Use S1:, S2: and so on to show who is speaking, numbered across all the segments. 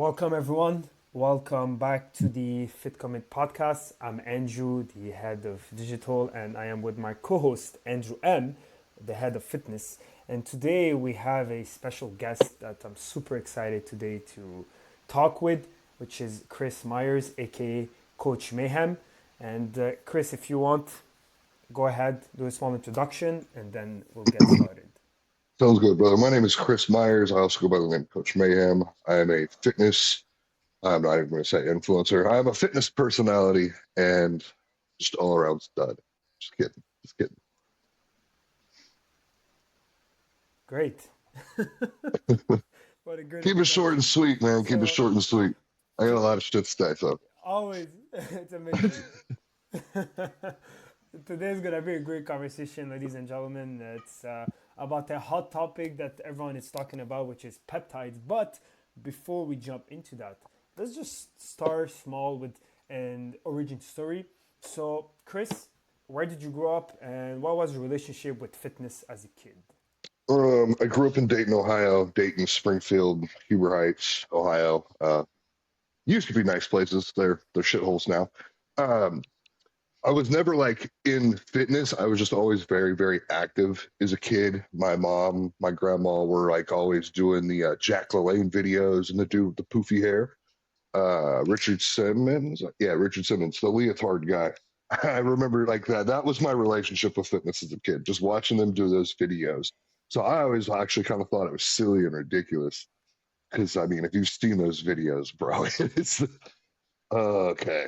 S1: Welcome, everyone. Welcome back to the FitCommit podcast. I'm Andrew, the head of digital, and I am with my co host, Andrew M., the head of fitness. And today we have a special guest that I'm super excited today to talk with, which is Chris Myers, aka Coach Mayhem. And Chris, if you want, go ahead, do a small introduction, and then we'll get started.
S2: Sounds good, brother. My name is Chris Myers. I also go by the name Coach Mayhem. I am a fitness, I'm not even going to say influencer. I'm a fitness personality and just all around stud. Just kidding. Just kidding.
S1: Great. What a good
S2: Keep it short and
S1: introduction.
S2: sweet, man. Keep it
S1: So,
S2: short and sweet. I got a
S1: to,
S2: lot of shit to say, so.
S1: always, it's amazing. Today's gonna be a great conversation, ladies and gentlemen. It's about a hot topic that everyone is talking about, which is peptides. But before we jump into that, let's just start small with an origin story. So, Chris, where did you grow up, and what was your relationship with fitness as a kid?
S2: I grew up in Dayton, Ohio. Dayton, Springfield, Huber Heights, Ohio. Used to be nice places. They're shitholes now. Um, I was never like in fitness. I was just always very, very active as a kid. My mom, my grandma were like always doing the Jack LaLanne videos and the dude with the poofy hair. Richard Simmons. Yeah, Richard Simmons, the leotard guy. I remember like that. That was my relationship with fitness as a kid, just watching them do those videos. So I always actually kind of thought it was silly and ridiculous. Because I mean, if you've seen those videos, bro, it's okay.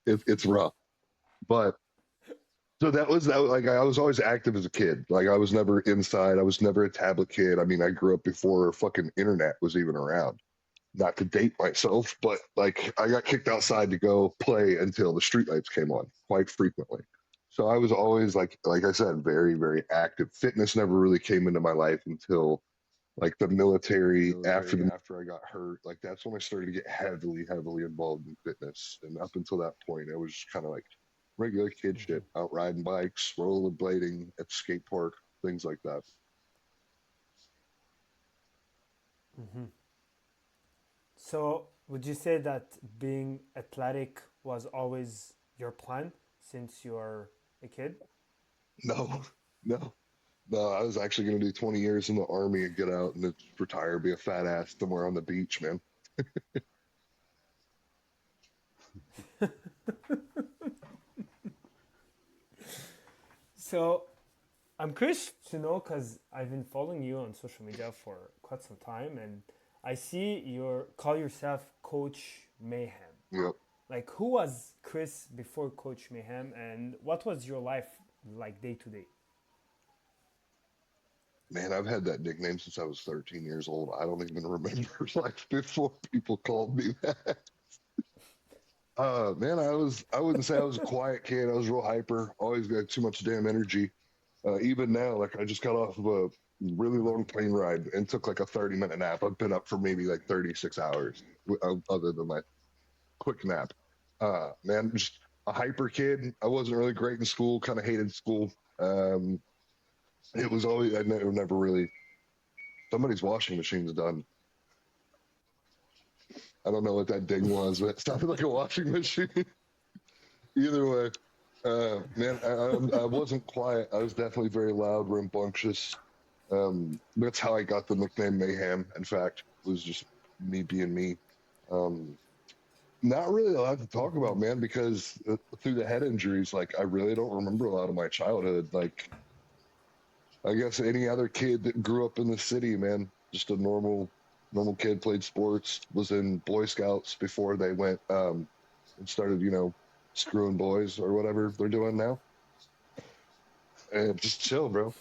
S2: It's rough. But so that was like I was always active as a kid. Like I was never inside. I was never a tablet kid. I mean, I grew up before fucking internet was even around. Not to date myself, but like I got kicked outside to go play until the streetlights came on quite frequently. So I was always like I said, very, very active. Fitness never really came into my life until like the military after I got hurt. Like that's when I started to get heavily, heavily involved in fitness. And up until that point, it was just kind of like regular kid
S1: Mm-hmm.
S2: shit, out riding bikes, rollerblading at the skate park, things like that.
S1: Mm-hmm. So, would you say that being athletic was always your plan since you're a kid?
S2: No, no, no. I was actually going to do 20 years in the army and get out and then retire, be a fat ass somewhere on the beach, man.
S1: So, I'm curious to know because I've been following you on social media for quite some time, and I see you call yourself Coach Mayhem.
S2: Yep.
S1: Like, who was Chris before Coach Mayhem, and what was your life like day to day?
S2: Man, I've had that nickname since I was 13 years old. I don't even remember like before people called me that. Man, I wouldn't say I was a quiet kid. I was real hyper, always got too much damn energy. Even now, like I just got off of a really long plane ride and took like a 30-minute nap. I've been up for maybe like 36 hours, other than my quick nap. Man, just a hyper kid. I wasn't really great in school, kind of hated school. Um, it was always, I never really, somebody's washing machine's done. I don't know what that ding was, but it sounded like a washing machine. Either way, man, I wasn't quiet. I was definitely very loud, rambunctious. That's how I got the nickname Mayhem. In fact, it was just me being me. Um, Not really a lot to talk
S1: Mm-hmm.
S2: about, man, because through the head injuries, like I really don't remember a lot of my childhood. Like I guess any other kid that grew up in the city, man, just a normal kid, played sports, was in Boy Scouts before they went and started, screwing boys or whatever they're doing now. And just chill, bro.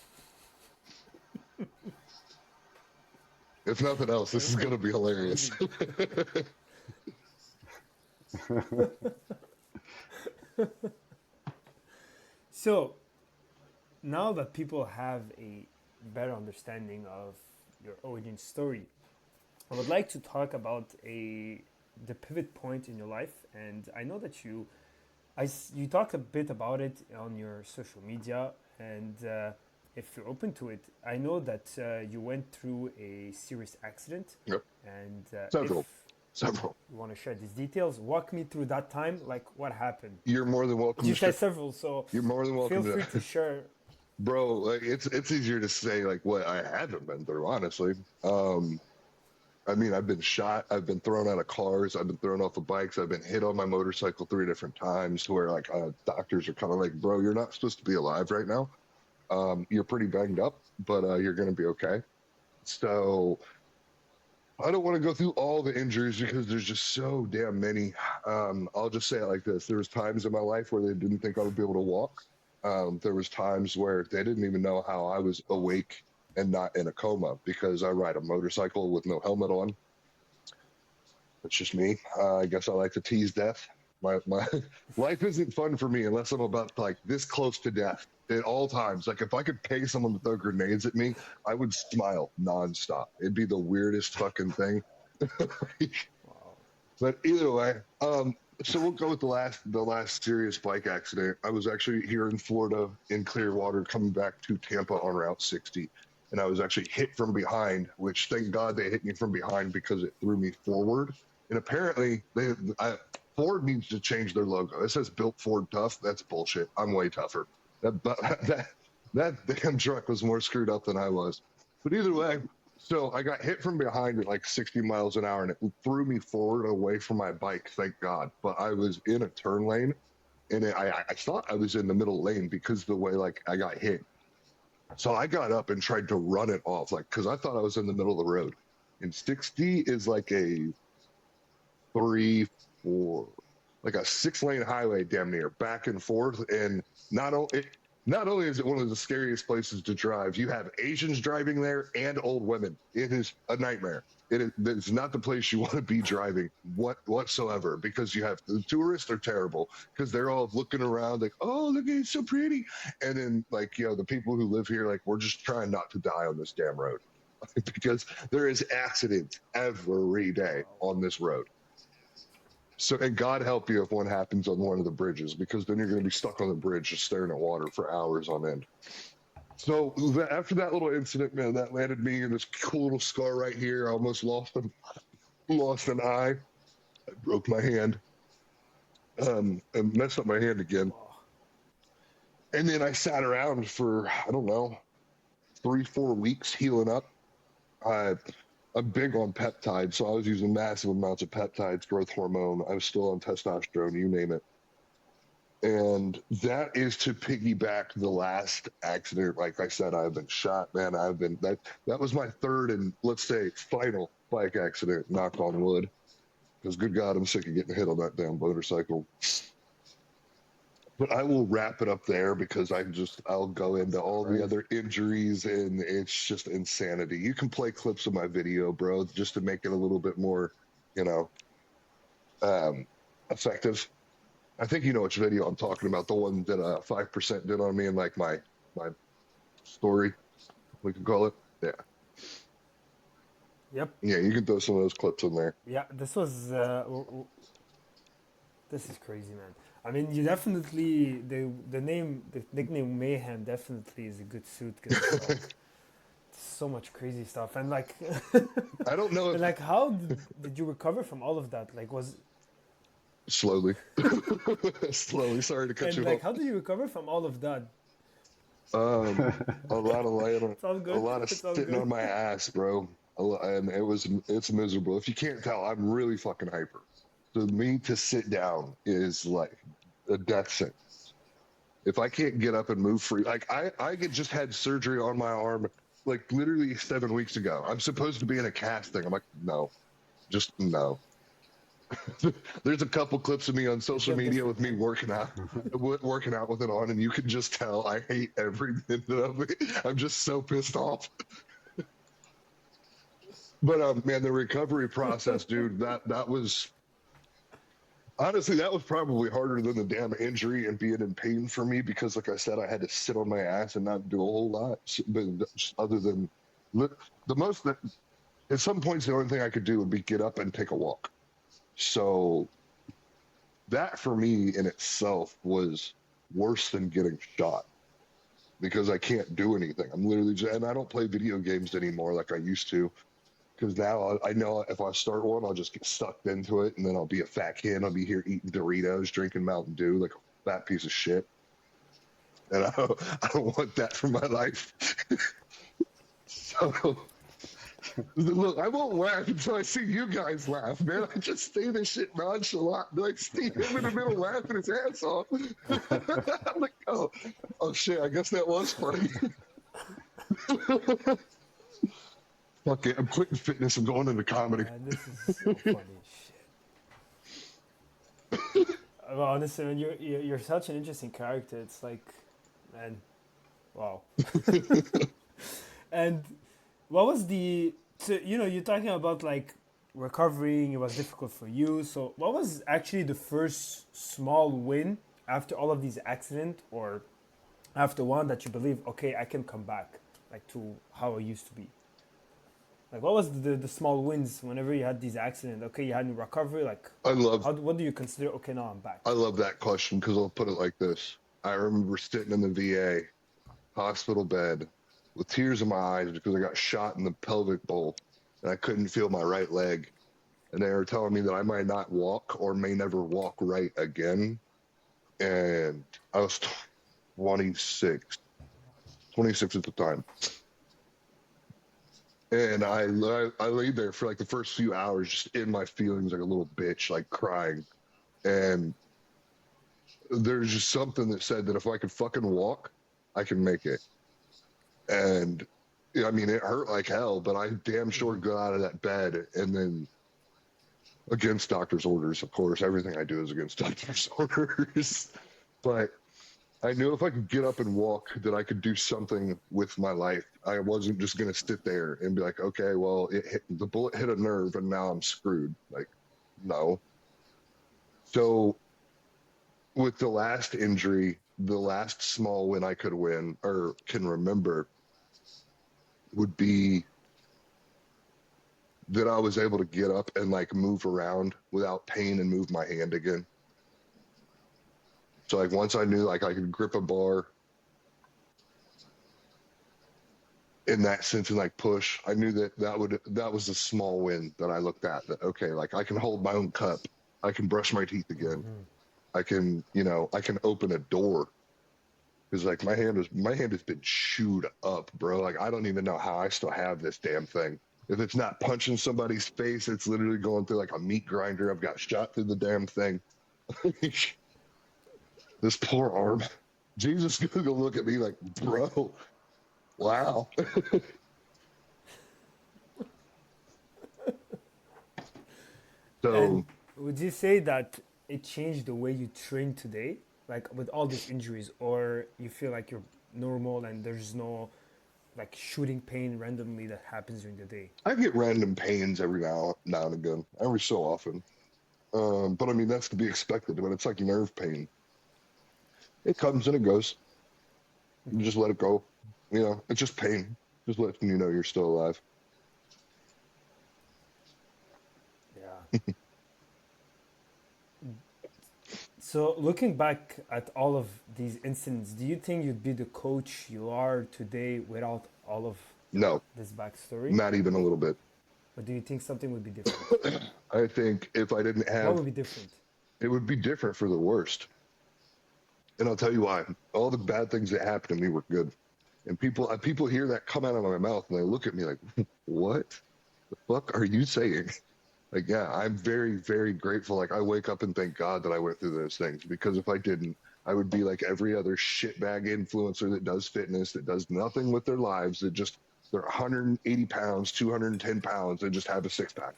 S2: If nothing else, this is gonna
S1: Perfect.
S2: be hilarious.
S1: Amazing. So, now that people have a better understanding of your origin story, I would like to talk about a the pivot point in your life, and I know that you talk a bit about it on your social media, and if you're open to it, I know that you went through a serious accident,
S2: Yep.
S1: and if
S2: Several. Several.
S1: You want to share these details? Walk me through that time. Like, what happened?
S2: You're more than welcome
S1: You
S2: to share.
S1: said several, so
S2: You're more than
S1: feel
S2: welcome
S1: free
S2: to,
S1: to share.
S2: bro. Like it's easier to say like what I haven't been through, honestly. I mean, I've been shot, I've been thrown out of cars, I've been thrown off of bikes, I've been hit on my motorcycle 3 different times. Where like doctors are kind of like, bro, you're not supposed to be alive right now. You're pretty banged up, but you're gonna be okay. So I don't want to go through all the injuries because there's just so damn many. I'll just say it like this: there was times in my life where they didn't think I would be able to walk. There was times where they didn't even know how I was awake and not in a coma because I ride a motorcycle with no helmet on. It's just me. I guess I like to tease death. My life isn't fun for me unless I'm about like this close to death at all times. Like if I could pay someone to throw grenades at me, I would smile nonstop. It'd be the weirdest fucking thing. But either way, so we'll go with the last serious bike accident. I was actually here in Florida in Clearwater coming back to Tampa on Route 60. And I was actually hit from behind, which thank God they hit me from behind because it threw me forward. And apparently, Ford needs to change their logo. It says "Built Ford Tough." That's bullshit. I'm way tougher. That damn truck was more screwed up than I was. But either way, so I got hit from behind at like 60 miles an hour, and it threw me forward away from my bike. Thank God. But I was in a turn lane, and I thought I was in the middle lane because the way like I got hit. So I got up and tried to run it off, like, because I thought I was in the middle of the road. And 60 is like a 4, like a 6-lane highway, damn near, back and forth. And not only is it one of the scariest places to drive, you have Asians driving there and old women. It is a nightmare. It's not the place you want to be driving whatsoever because you have the tourists are terrible because they're all looking around like, oh, look, it's so pretty. And then like, the people who live here, like, we're just trying not to die on this damn road because there is accidents every day on this road. So, and God help you if one happens on one of the bridges, because then you're going to be stuck on the bridge just staring at water for hours on end. So after that little incident, man, that landed me in this cool little scar right here. I almost lost an eye. I broke my hand, and messed up my hand again. And then I sat around for, I don't know, 3-4 weeks healing up. I'm big on peptides, so I was using massive amounts of peptides, growth hormone. I was still on testosterone, you name it. And that is to piggyback the last accident. Like I said, I've been shot, man. That was my third and, let's say, final bike accident, knock on wood. Because good God, I'm sick of getting hit on that damn motorcycle. But I will wrap it up there because I'll go into all the other injuries, and it's just insanity. You can play clips of my video, bro, just to make it a little bit more, effective. I think you know which video I'm talking about, the one that 5% did on me in like my story, we can call it. Yeah.
S1: Yep.
S2: Yeah, you can throw some of those clips in there.
S1: Yeah, this is crazy, man. I mean, you definitely the nickname Mayhem definitely is a good suit because so much crazy stuff and like
S2: I don't know if
S1: like how did you recover from all of that? Like was
S2: slowly, slowly. Sorry to cut
S1: and
S2: you
S1: like
S2: off.
S1: how do you recover from all of that?
S2: A lot of laying,
S1: It's all good.
S2: a lot of
S1: It's all
S2: sitting
S1: good.
S2: on my ass, bro. And it's miserable. If you can't tell, I'm really fucking hyper. So me to sit down is like a death sentence. If I can't get up and move free, like just had surgery on my arm, like literally 7 weeks ago. I'm supposed to be in a casting. I'm like, no, just no. There's a couple clips of me on social media with me working out with it on, and you can just tell I hate every minute of it. I'm just so pissed off. But man, the recovery process, dude, that was honestly that was probably harder than the damn injury and being in pain for me because, like I said, I had to sit on my ass and not do a whole lot. But other than the most that at some points the only thing I could do would be get up and take a walk. So that for me in itself was worse than getting shot because I can't do anything. I'm literally and I don't play video games anymore like I used to. because now I know if I start one, I'll just get sucked into it, and then I'll be a fat kid. I'll be here eating Doritos, drinking Mountain Dew like a fat piece of shit, and I don't want that for my life. So look, I won't laugh until I see you guys laugh, man. I just say this shit nonchalant, like see him in the middle laughing his ass off. I'm like, oh shit, I guess that was funny. Fuck it, I'm quitting fitness and going into comedy.
S1: Man, this is so funny shit. Well, honestly, man, you're such an interesting character. It's like, man, wow. And what was the so you're talking about like recovering, it was difficult for you. So what was actually the first small win after all of these accidents, or after one that you believe, okay, I can come back like to how I used to be? Like what was the small wins whenever you had these accidents? Okay, you had recovery, like what do you consider, okay, now I'm back?
S2: I love that question because I'll put it like this. I remember sitting in the VA hospital bed with tears in my eyes because I got shot in the pelvic bowl and I couldn't feel my right leg. And they were telling me that I might not walk or may never walk right again. And I was 26, 26 at the time. And I laid there for like the first few hours just in my feelings like a little bitch, like crying. And there's just something that said that if I could fucking walk, I can make it. And I mean, it hurt like hell, but I damn sure got out of that bed. And then against doctor's orders, of course, everything I do is against doctor's orders. But I knew if I could get up and walk that I could do something with my life. I wasn't just going to sit there and be like, okay, well, the bullet hit a nerve and now I'm screwed. Like, no. So with the last injury, the last small win I could win or can remember would be that I was able to get up and like move around without pain and move my hand again. So like once I knew like I could grip a bar in that sense and like push, I knew that was a small win that I looked at. That okay, like I can hold my own cup, I can brush my teeth again, I can I can open a door. Because like my hand has been chewed up, bro. Like I don't even know how I still have this damn thing. If it's not punching somebody's face, it's literally going through like a meat grinder. I've got shot through the damn thing. This poor arm. Jesus gonna look at me like, bro, wow. So
S1: And would you say that it changed the way you train today, like with all these injuries, or you feel like you're normal and there's no like shooting pain randomly that happens during the day?
S2: I get random pains every now and again, every so often. But I mean that's to be expected. But it's like nerve pain. It comes and it goes. You just let it go. It's just pain. Just letting you know you're still alive.
S1: Yeah. So looking back at all of these incidents, do you think you'd be the coach you are today without all of
S2: No,
S1: this backstory?
S2: not even a little bit.
S1: Or do you think something would be different?
S2: I think if I didn't
S1: What
S2: have,
S1: would be different?
S2: it would be different for the worst. And I'll tell you why. All the bad things that happened to me were good. And people hear that come out of my mouth and they look at me like, what the fuck are you saying? Like, yeah, I'm very, very grateful. Like, I wake up and thank God that I went through those things because if I didn't, I would be like every other shitbag influencer that does fitness, that does nothing with their lives, they're 180 pounds, 210 pounds, and just have a six pack.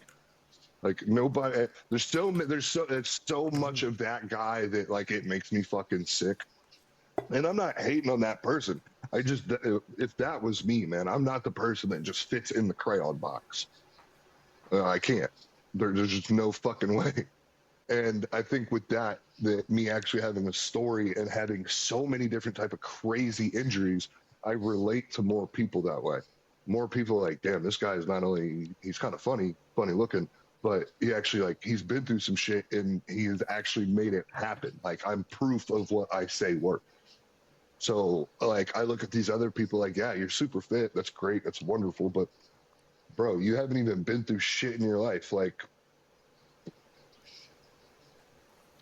S2: Like nobody, there's so much of that guy that like it makes me fucking sick. And I'm not hating on that person. If that was me, man, I'm not the person that just fits in the crayon box. I can't. There's just no fucking way. And I think with that me actually having a story and having so many different type of crazy injuries, I relate to more people that way. More people are like, damn, this guy is not only, he's kind of funny looking, but he's been through some shit and he has actually made it happen. Like I'm proof of what I say work. So like I look at these other people like, yeah, you're super fit. That's great. That's wonderful. But bro, you haven't even been through shit in your life. Like,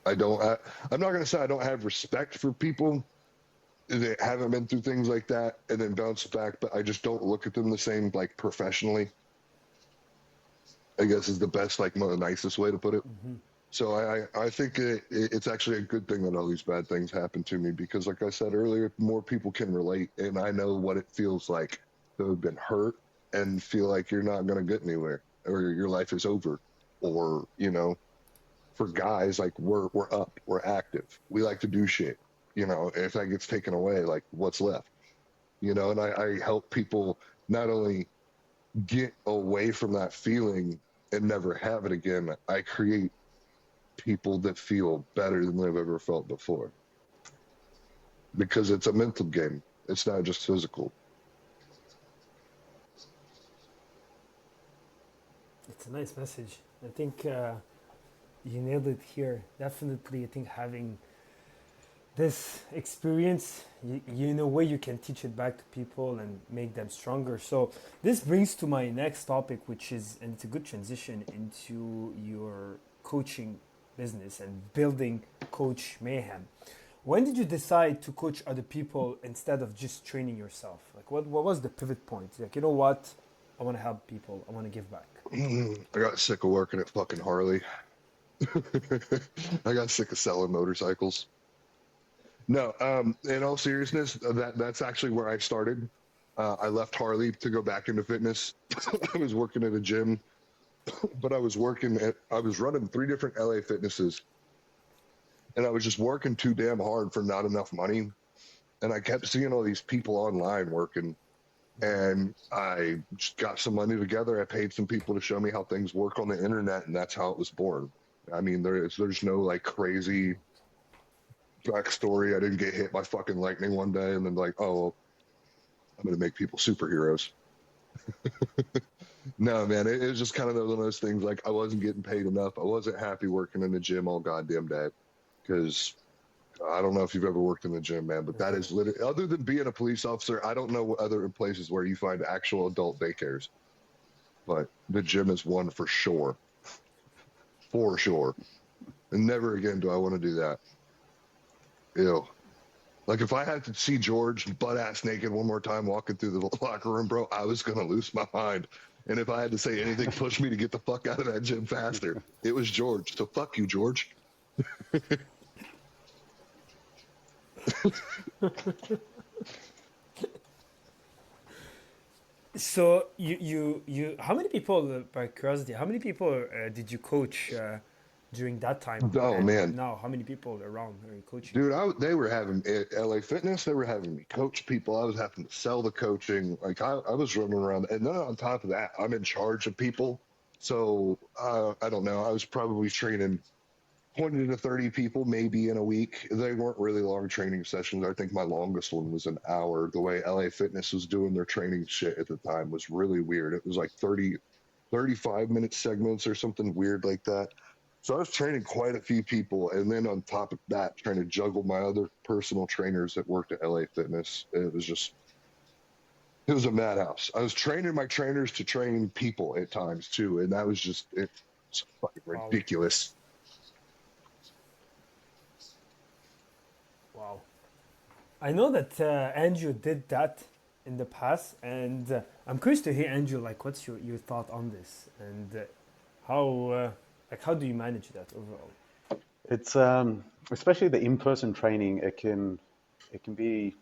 S2: I'm not gonna say I don't have respect for people that haven't been through things like that and then bounce back, but I just don't look at them the same, like professionally, I guess is the best, like, nicest way to put it. So I think it's actually a good thing that all these bad things happen to me because, like I said earlier, more people can relate, and I know what it feels like to have been hurt and feel like you're not going to get anywhere or your life is over. Or, you know, for guys, like we're up, we're active, we like to do shit. You know, if that gets taken away, like what's left? You know, and I help people not only get away from that feeling and never have it again. I create people that feel better than they've ever felt before because it's a mental game. It's not just physical.
S1: It's a nice message. I think you nailed it here. Definitely, I think having this experience, you in a way you can teach it back to people and make them stronger. So this brings to my next topic, which is, and it's a good transition into your coaching business and building Coach Mayhem. When did you decide to coach other people instead of just training yourself? Like what was the pivot point? Like, you know what? I want to help people. I want to give back.
S2: I got sick of working at fucking Harley. I got sick of selling motorcycles. No, in all seriousness, that's actually where I started. I left Harley to go back into fitness. I was working at a gym, but I was running 3 different LA fitnesses, and I was just working too damn hard for not enough money. And I kept seeing all these people online working, and I just got some money together. I paid some people to show me how things work on the internet, and that's how it was born. I mean, there's no like crazy backstory. I didn't get hit by fucking lightning one day and then like, oh, I'm gonna make people superheroes. No, man, it was just kind of one of those things. Like, I wasn't getting paid enough. I wasn't happy working in the gym all goddamn day because I don't know if you've ever worked in the gym, man, but that is literally, other than being a police officer, I don't know what other places where you find actual adult daycares, but the gym is one for sure. For sure. And never again do I want to do that. Ew. Like, if I had to see George butt-ass naked one more time walking through the locker room, bro, I was going to lose my mind. And if I had to say anything push me to get the fuck out of that gym faster, it was George. So fuck you, George.
S1: So you how many people, by curiosity, how many people did you coach during that time?
S2: Oh,
S1: And
S2: man.
S1: now, how many people around are you coaching?
S2: Dude, they were having at LA Fitness. They were having me coach people. I was having to sell the coaching. Like, I was running around, and then on top of that, I'm in charge of people. So I don't know. I was probably training 20 to 30 people maybe in a week. They weren't really long training sessions. I think my longest one was an hour. The way LA Fitness was doing their training shit at the time was really weird. It was like 35-minute segments or something weird like that. So I was training quite a few people, and then on top of that, trying to juggle my other personal trainers that worked at LA Fitness. It was a madhouse. I was training my trainers to train people at times too, and that was just, it's fucking
S1: Wow.
S2: ridiculous.
S1: Wow. I know that Andrew did that in the past, and I'm curious to hear, Andrew, like, what's your thought on this, and how do you manage that overall?
S3: It's especially the in-person training. It can be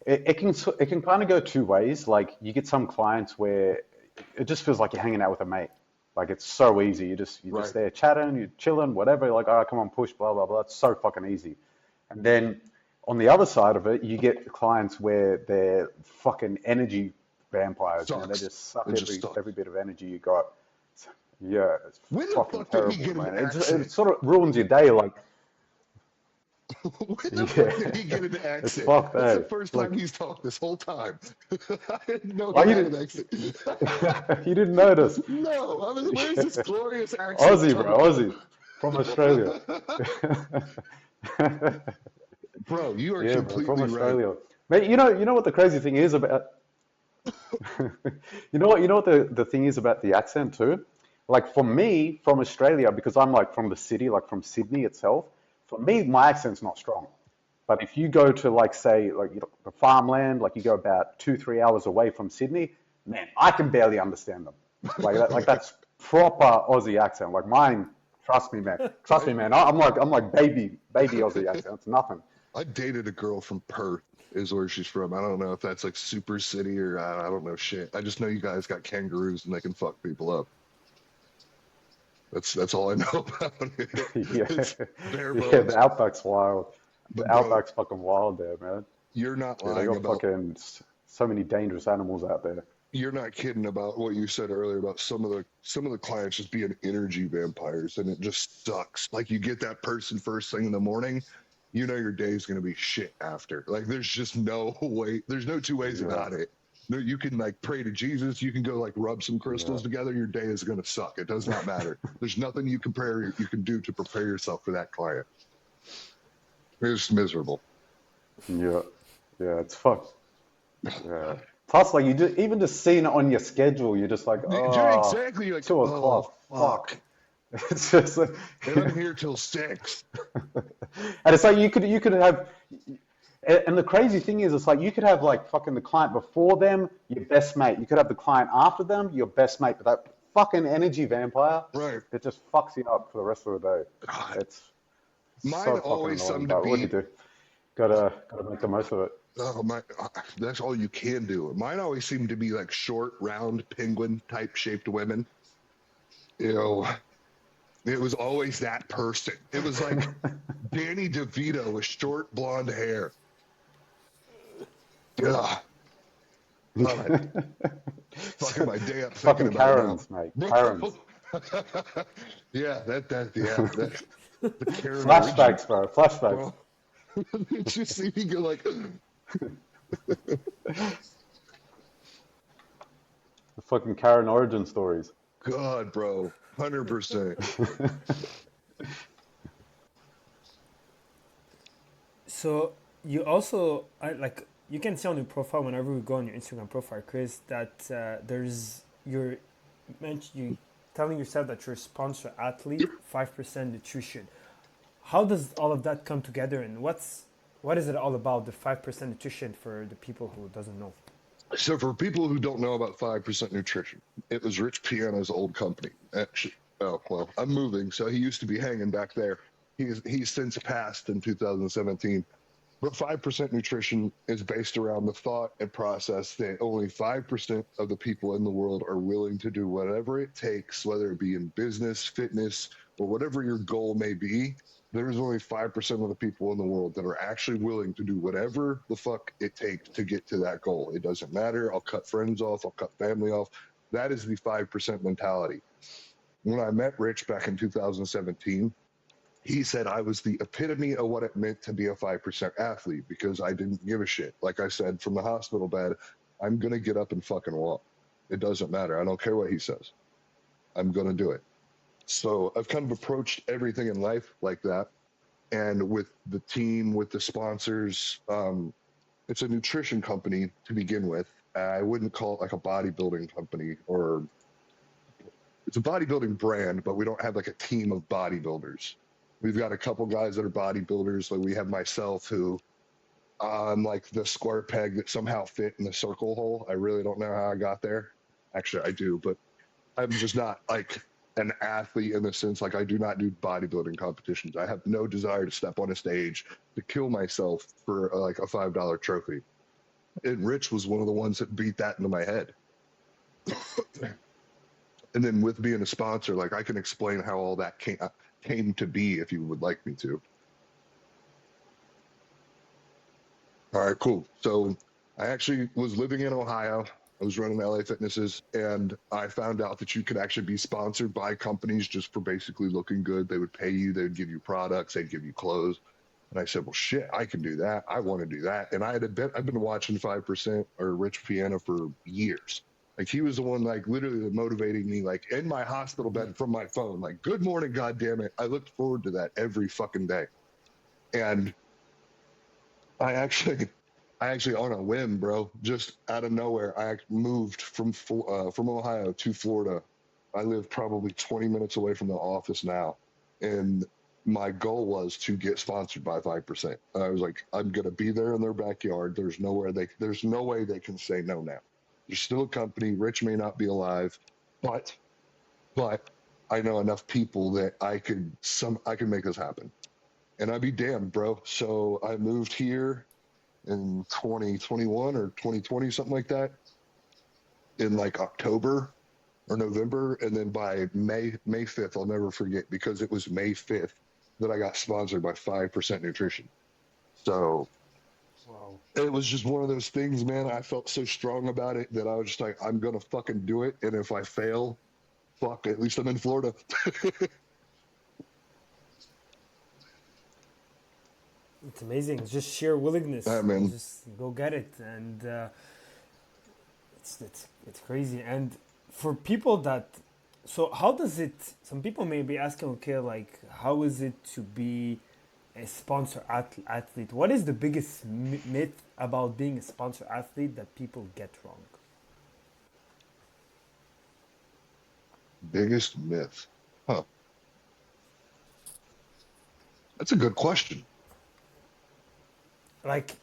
S3: it can kind of go 2 ways. Like, you get some clients where it just feels like you're hanging out with a mate. Like, it's so easy. You're just
S2: Right.
S3: there chatting, you're chilling, whatever. You're like, oh, come on, push, blah blah blah. It's so fucking easy. And then on the other side of it, you get clients where they're fucking energy vampires. You know, they
S2: Sucks.
S3: just suck
S2: It just sucks.
S3: every bit of energy you got. Yeah, it's
S2: When the
S3: fucking
S2: fuck did he
S3: terrible,
S2: get an
S3: man.
S2: accent?
S3: It sort of ruins your day. Like,
S2: When the
S3: yeah,
S2: fuck did he get an
S3: it's
S2: accent?
S3: fucked,
S2: That's the
S3: eh?
S2: first
S3: Like,
S2: time he's talked this whole time. I didn't know
S3: oh,
S2: he
S3: you
S2: had an
S3: didn't,
S2: accent.
S3: you didn't notice?
S2: No, where's this glorious accent
S3: Aussie,
S2: come
S3: bro,
S2: from?
S3: Aussie from Australia.
S2: Bro, you are
S3: Yeah, bro, from
S2: completely right.
S3: Australia. Mate, you know what the crazy thing is about You know what the thing is about the accent too? Like for me, from Australia, because I'm like from the city, like from Sydney itself, for me, my accent's not strong. But if you go to like say like the farmland, like you go about 2, 3 hours away from Sydney, man, I can barely understand them. Like that's proper Aussie accent. Like mine, trust me, man. I'm like baby Aussie accent. It's nothing.
S2: I dated a girl from Perth, is where she's from. I don't know if that's like super city or I don't know shit. I just know you guys got kangaroos and they can fuck people up. That's all I know about it.
S3: Yeah,
S2: It's bare
S3: yeah.
S2: bones.
S3: The outback's wild.
S2: But
S3: The
S2: bro,
S3: outback's fucking wild there, man.
S2: you're not
S3: Yeah, they
S2: lying
S3: got
S2: about
S3: fucking so many dangerous animals out there.
S2: you're not kidding about what you said earlier about some of the clients just being energy vampires, and it just sucks. Like you get that person first thing in the morning, you know your day is going to be shit after. Like there's just no way, there's no two ways
S3: Yeah,
S2: about it. No, you can like pray to Jesus, you can go like rub some
S3: yeah,
S2: crystals together, your day is going to suck. It does not matter. There's nothing you can do to prepare yourself for that client. It's miserable.
S3: yeah, yeah. It's fucked. Yeah. Plus, like you just even just seeing it on your schedule, you're just like,
S2: Dude,
S3: oh,
S2: exactly, like,
S3: two
S2: oh
S3: o'clock. Fuck.
S2: fuck.
S3: It's just like,
S2: And I'm here till 6.
S3: and it's like you could have, and the crazy thing is, it's like you could have like fucking the client before them, your best mate. You could have the client after them, your best mate. But that fucking energy vampire,
S2: Right.
S3: it just fucks you up for the rest of the day.
S2: God.
S3: It's
S2: Mine
S3: so fucking
S2: always
S3: annoying.
S2: seemed to
S3: But what do you
S2: be,
S3: do? Gotta make the most of it.
S2: oh my, that's all you can do. Mine always seemed to be like short, round, penguin type shaped women. You know, it was always that person. It was like Danny DeVito with short blonde hair. Ugh, God, fucking my day up thinking
S3: Fucking
S2: about it now.
S3: Karens, mate.
S2: Bro.
S3: Karens.
S2: Yeah, yeah, that the Karen origin.
S3: Flashbacks, bro. Flashbacks.
S2: Bro, did you see me go like,
S3: The fucking Karen origin stories.
S2: God, bro, 100%.
S1: So you also like you can see on your profile whenever we go on your Instagram profile, Chris, that there's you're you telling yourself that you're a sponsor athlete, 5% nutrition. How does all of that come together, and what is it all about, the 5% nutrition, for the people who doesn't know?
S2: So for people who don't know about 5% Nutrition, it was Rich Piana's old company. Actually, oh well, I'm moving, so he used to be hanging back there. He's since passed in 2017. But 5% Nutrition is based around the thought and process that only 5% of the people in the world are willing to do whatever it takes, whether it be in business, fitness, or whatever your goal may be. There's only 5% of the people in the world that are actually willing to do whatever the fuck it takes to get to that goal. It doesn't matter. I'll cut friends off. I'll cut family off. That is the 5% mentality. When I met Rich back in 2017, he said I was the epitome of what it meant to be a 5% athlete, because I didn't give a shit. Like I said, from the hospital bed, I'm going to get up and fucking walk. It doesn't matter. I don't care what he says. I'm going to do it. So I've kind of approached everything in life like that. And with the team, with the sponsors, it's a nutrition company to begin with. I wouldn't call it like a bodybuilding company, or it's a bodybuilding brand, but we don't have like a team of bodybuilders. We've got a couple guys that are bodybuilders. Like we have myself, who I'm like the square peg that somehow fit in the circle hole. I really don't know how I got there. Actually, I do, but I'm just not like an athlete in the sense, like I do not do bodybuilding competitions. I have no desire to step on a stage to kill myself for like a $5 trophy. And Rich was one of the ones that beat that into my head. And then with being a sponsor, like I can explain how all that came to be if you would like me to. All right, cool. So I actually was living in Ohio. I was running LA Fitnesses, and I found out that you could actually be sponsored by companies just for basically looking good. They would pay you, they would give you products, they'd give you clothes. And I said, well, shit, I can do that. I want to do that. And I've been watching 5% or Rich Piana for years. Like he was the one, like literally motivating me, like in my hospital bed from my phone, like, good morning, goddammit. I looked forward to that every fucking day. And I actually, I actually, on a whim, bro, just out of nowhere, I moved from Ohio to Florida. I live probably 20 minutes away from the office now, and my goal was to get sponsored by 5%. I was like, I'm gonna be there in their backyard. There's no way they can say no now. There's still a company. Rich may not be alive, but but I know enough people that I could make this happen. And I'd be damned, bro. So I moved here in 2021 or 2020, something like that, in like October or November, and then by May 5th, I'll never forget because it was May 5th that I got sponsored by 5% Nutrition. So
S1: Wow.
S2: it was just one of those things, man. I felt so strong about it that I was just like, I'm gonna fucking do it, and if I fail, fuck, at least I'm in Florida.
S1: It's amazing. It's just sheer willingness.
S2: Yeah, man.
S1: Just go get it, and it's crazy. And for people that, so how does it? Some people may be asking, okay, like how is it to be a sponsor athlete? What is the biggest myth about being a sponsor athlete that people get wrong?
S2: Biggest myth? Huh. That's a good question.
S1: Like,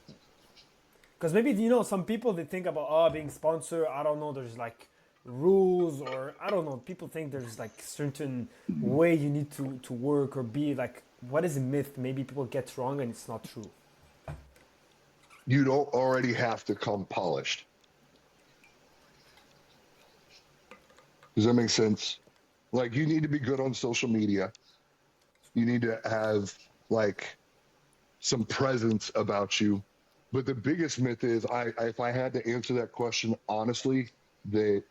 S1: because maybe you know some people they think about oh being sponsor. I don't know. There's like rules or I don't know. People think there's like certain way you need to work or be like. What is a myth? Maybe people get wrong and it's not true.
S2: You don't already have to come polished. Does that make sense? Like, you need to be good on social media. You need to have like some presence about you. But the biggest myth is, if I had to answer that question honestly, that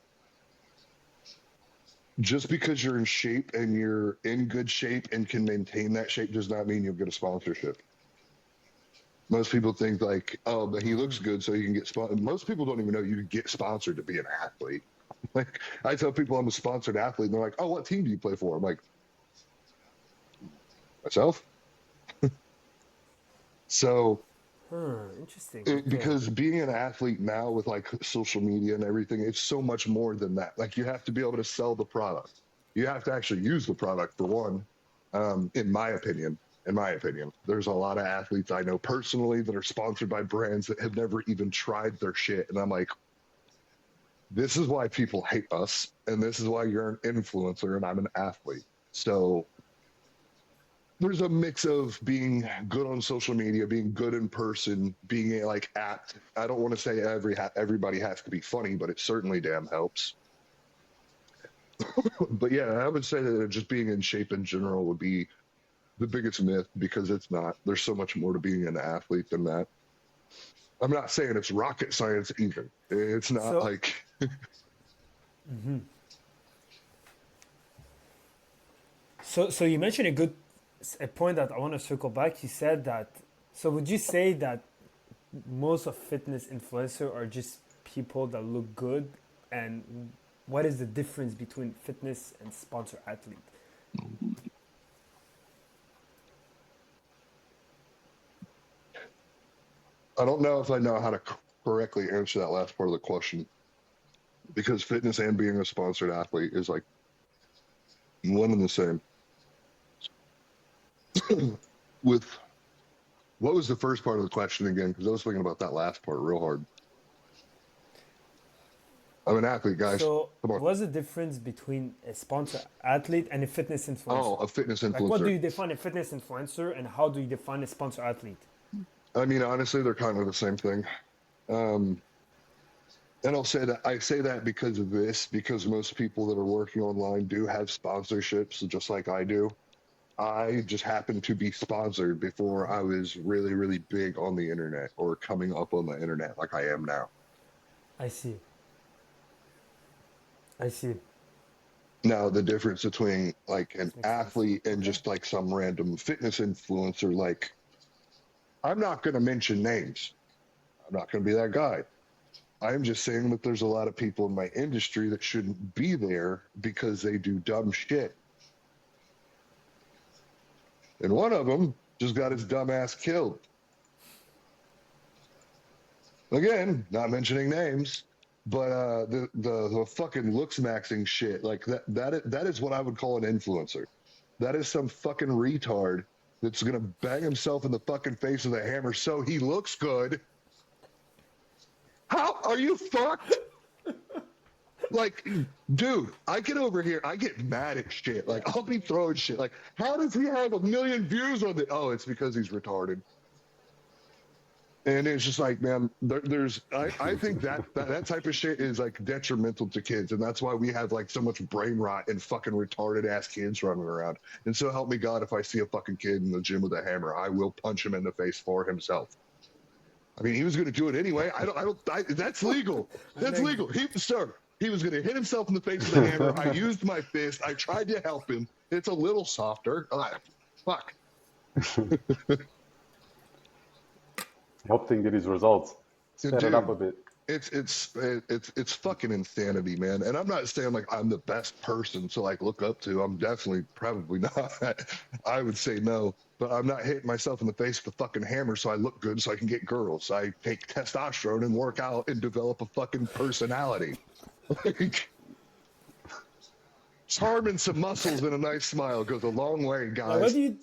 S2: just because you're in shape and you're in good shape and can maintain that shape does not mean you'll get a sponsorship. Most people think like, oh, but he looks good, so he can get sponsored. Most people don't even know you can get sponsored to be an athlete. Like, I tell people I'm a sponsored athlete, and they're like, oh, what team do you play for? I'm like, myself. So
S1: Interesting. Okay.
S2: because being an athlete now with like social media and everything, it's so much more than that. Like, you have to be able to sell the product. You have to actually use the product for one. In my opinion, there's a lot of athletes I know personally that are sponsored by brands that have never even tried their shit, and I'm like, this is why people hate us, and this is why you're an influencer and I'm an athlete. So there's a mix of being good on social media, being good in person, being like apt. I don't want to say everybody has to be funny, but it certainly damn helps. But yeah, I would say that just being in shape in general would be the biggest myth because it's not. There's so much more to being an athlete than that. I'm not saying it's rocket science either. It's not
S1: So
S2: like
S1: so you mentioned a point that I want to circle back. You said that. So would you say that most of fitness influencer are just people that look good, and what is the difference between fitness and sponsor athlete?
S2: I don't know if I know how to correctly answer that last part of the question because fitness and being a sponsored athlete is like one and the same. With what was the first part of the question again? Because I was thinking about that last part real hard. I'm an athlete, guys.
S1: So
S2: Come on.
S1: what's the difference between a sponsor athlete and a fitness
S2: Oh,
S1: influencer?
S2: a fitness
S1: Like what do
S2: influencer.
S1: you define a fitness influencer and how do you define a sponsor athlete?
S2: I mean, honestly, they're kind of the same thing. Um, and I say that because of this, because most people that are working online do have sponsorships, just like I do. I just happened to be sponsored before I was really, really big on the internet or coming up on the internet like I am now.
S1: I see. I see.
S2: Now, the difference between like an
S1: This makes sense.
S2: athlete and
S1: Okay.
S2: just like some random fitness influencer, like, I'm not going to mention names. I'm not going to be that guy. I'm just saying that there's a lot of people in my industry that shouldn't be there because they do dumb shit. And one of them just got his dumb ass killed. Again, not mentioning names, but the fucking looks maxing shit, like that is what I would call an influencer. That is some fucking retard that's gonna bang himself in the fucking face with a hammer so he looks good. How are you fucked? Like, dude, I get over here, I get mad at shit. Like, I'll be throwing shit. Like, how does he have 1 million views on it? Oh, it's because he's retarded. And it's just like, man, I think that type of shit is like detrimental to kids, and that's why we have like so much brain rot and fucking retarded ass kids running around. And so help me God, if I see a fucking kid in the gym with a hammer, I will punch him in the face for himself. I mean, he was going to do it anyway. That's legal. That's legal. He was going to hit himself in the face with a hammer. I used my fist. I tried to help him. It's a little softer. Fuck.
S3: Helped him get his results. Sped it up a bit.
S2: It's fucking insanity, man. And I'm not saying like I'm the best person to like look up to. I'm definitely probably not. I would say no, but I'm not hitting myself in the face with a fucking hammer so I look good so I can get girls. I take testosterone and work out and develop a fucking personality. Like, charming some muscles and a nice smile goes a long way, guys.
S1: What do you?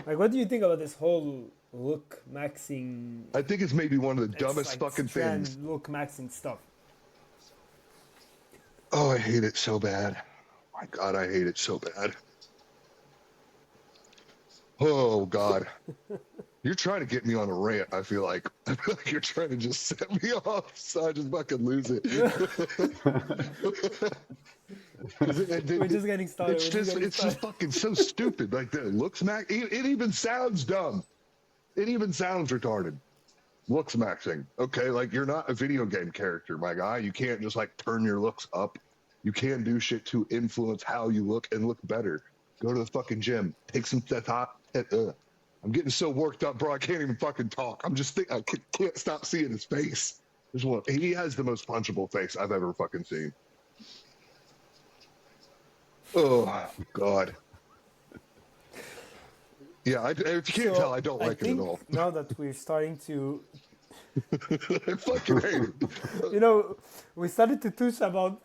S1: Like, what do you think about this whole look maxing?
S2: I think it's maybe one of the dumbest
S1: like
S2: fucking things.
S1: Look maxing stuff.
S2: Oh, I hate it so bad. My God, I hate it so bad. Oh God, you're trying to get me on a rant. I feel like you're trying to just set me off, so I just fucking lose it.
S1: We're just getting started.
S2: It's just fucking so stupid. Like that looks max. It even sounds dumb. It even sounds retarded. Looks maxing. Okay, like you're not a video game character, my guy. You can't just like turn your looks up. You can do shit to influence how you look and look better. Go to the fucking gym. Take some I'm getting so worked up, bro. I can't even fucking talk. I'm just I can't stop seeing his face. He has the most punchable face I've ever fucking seen. Oh God. Yeah, if you can't tell, I don't like it at all.
S1: Now that we're starting to,
S2: I fucking hate it.
S1: you know, we started to touch about,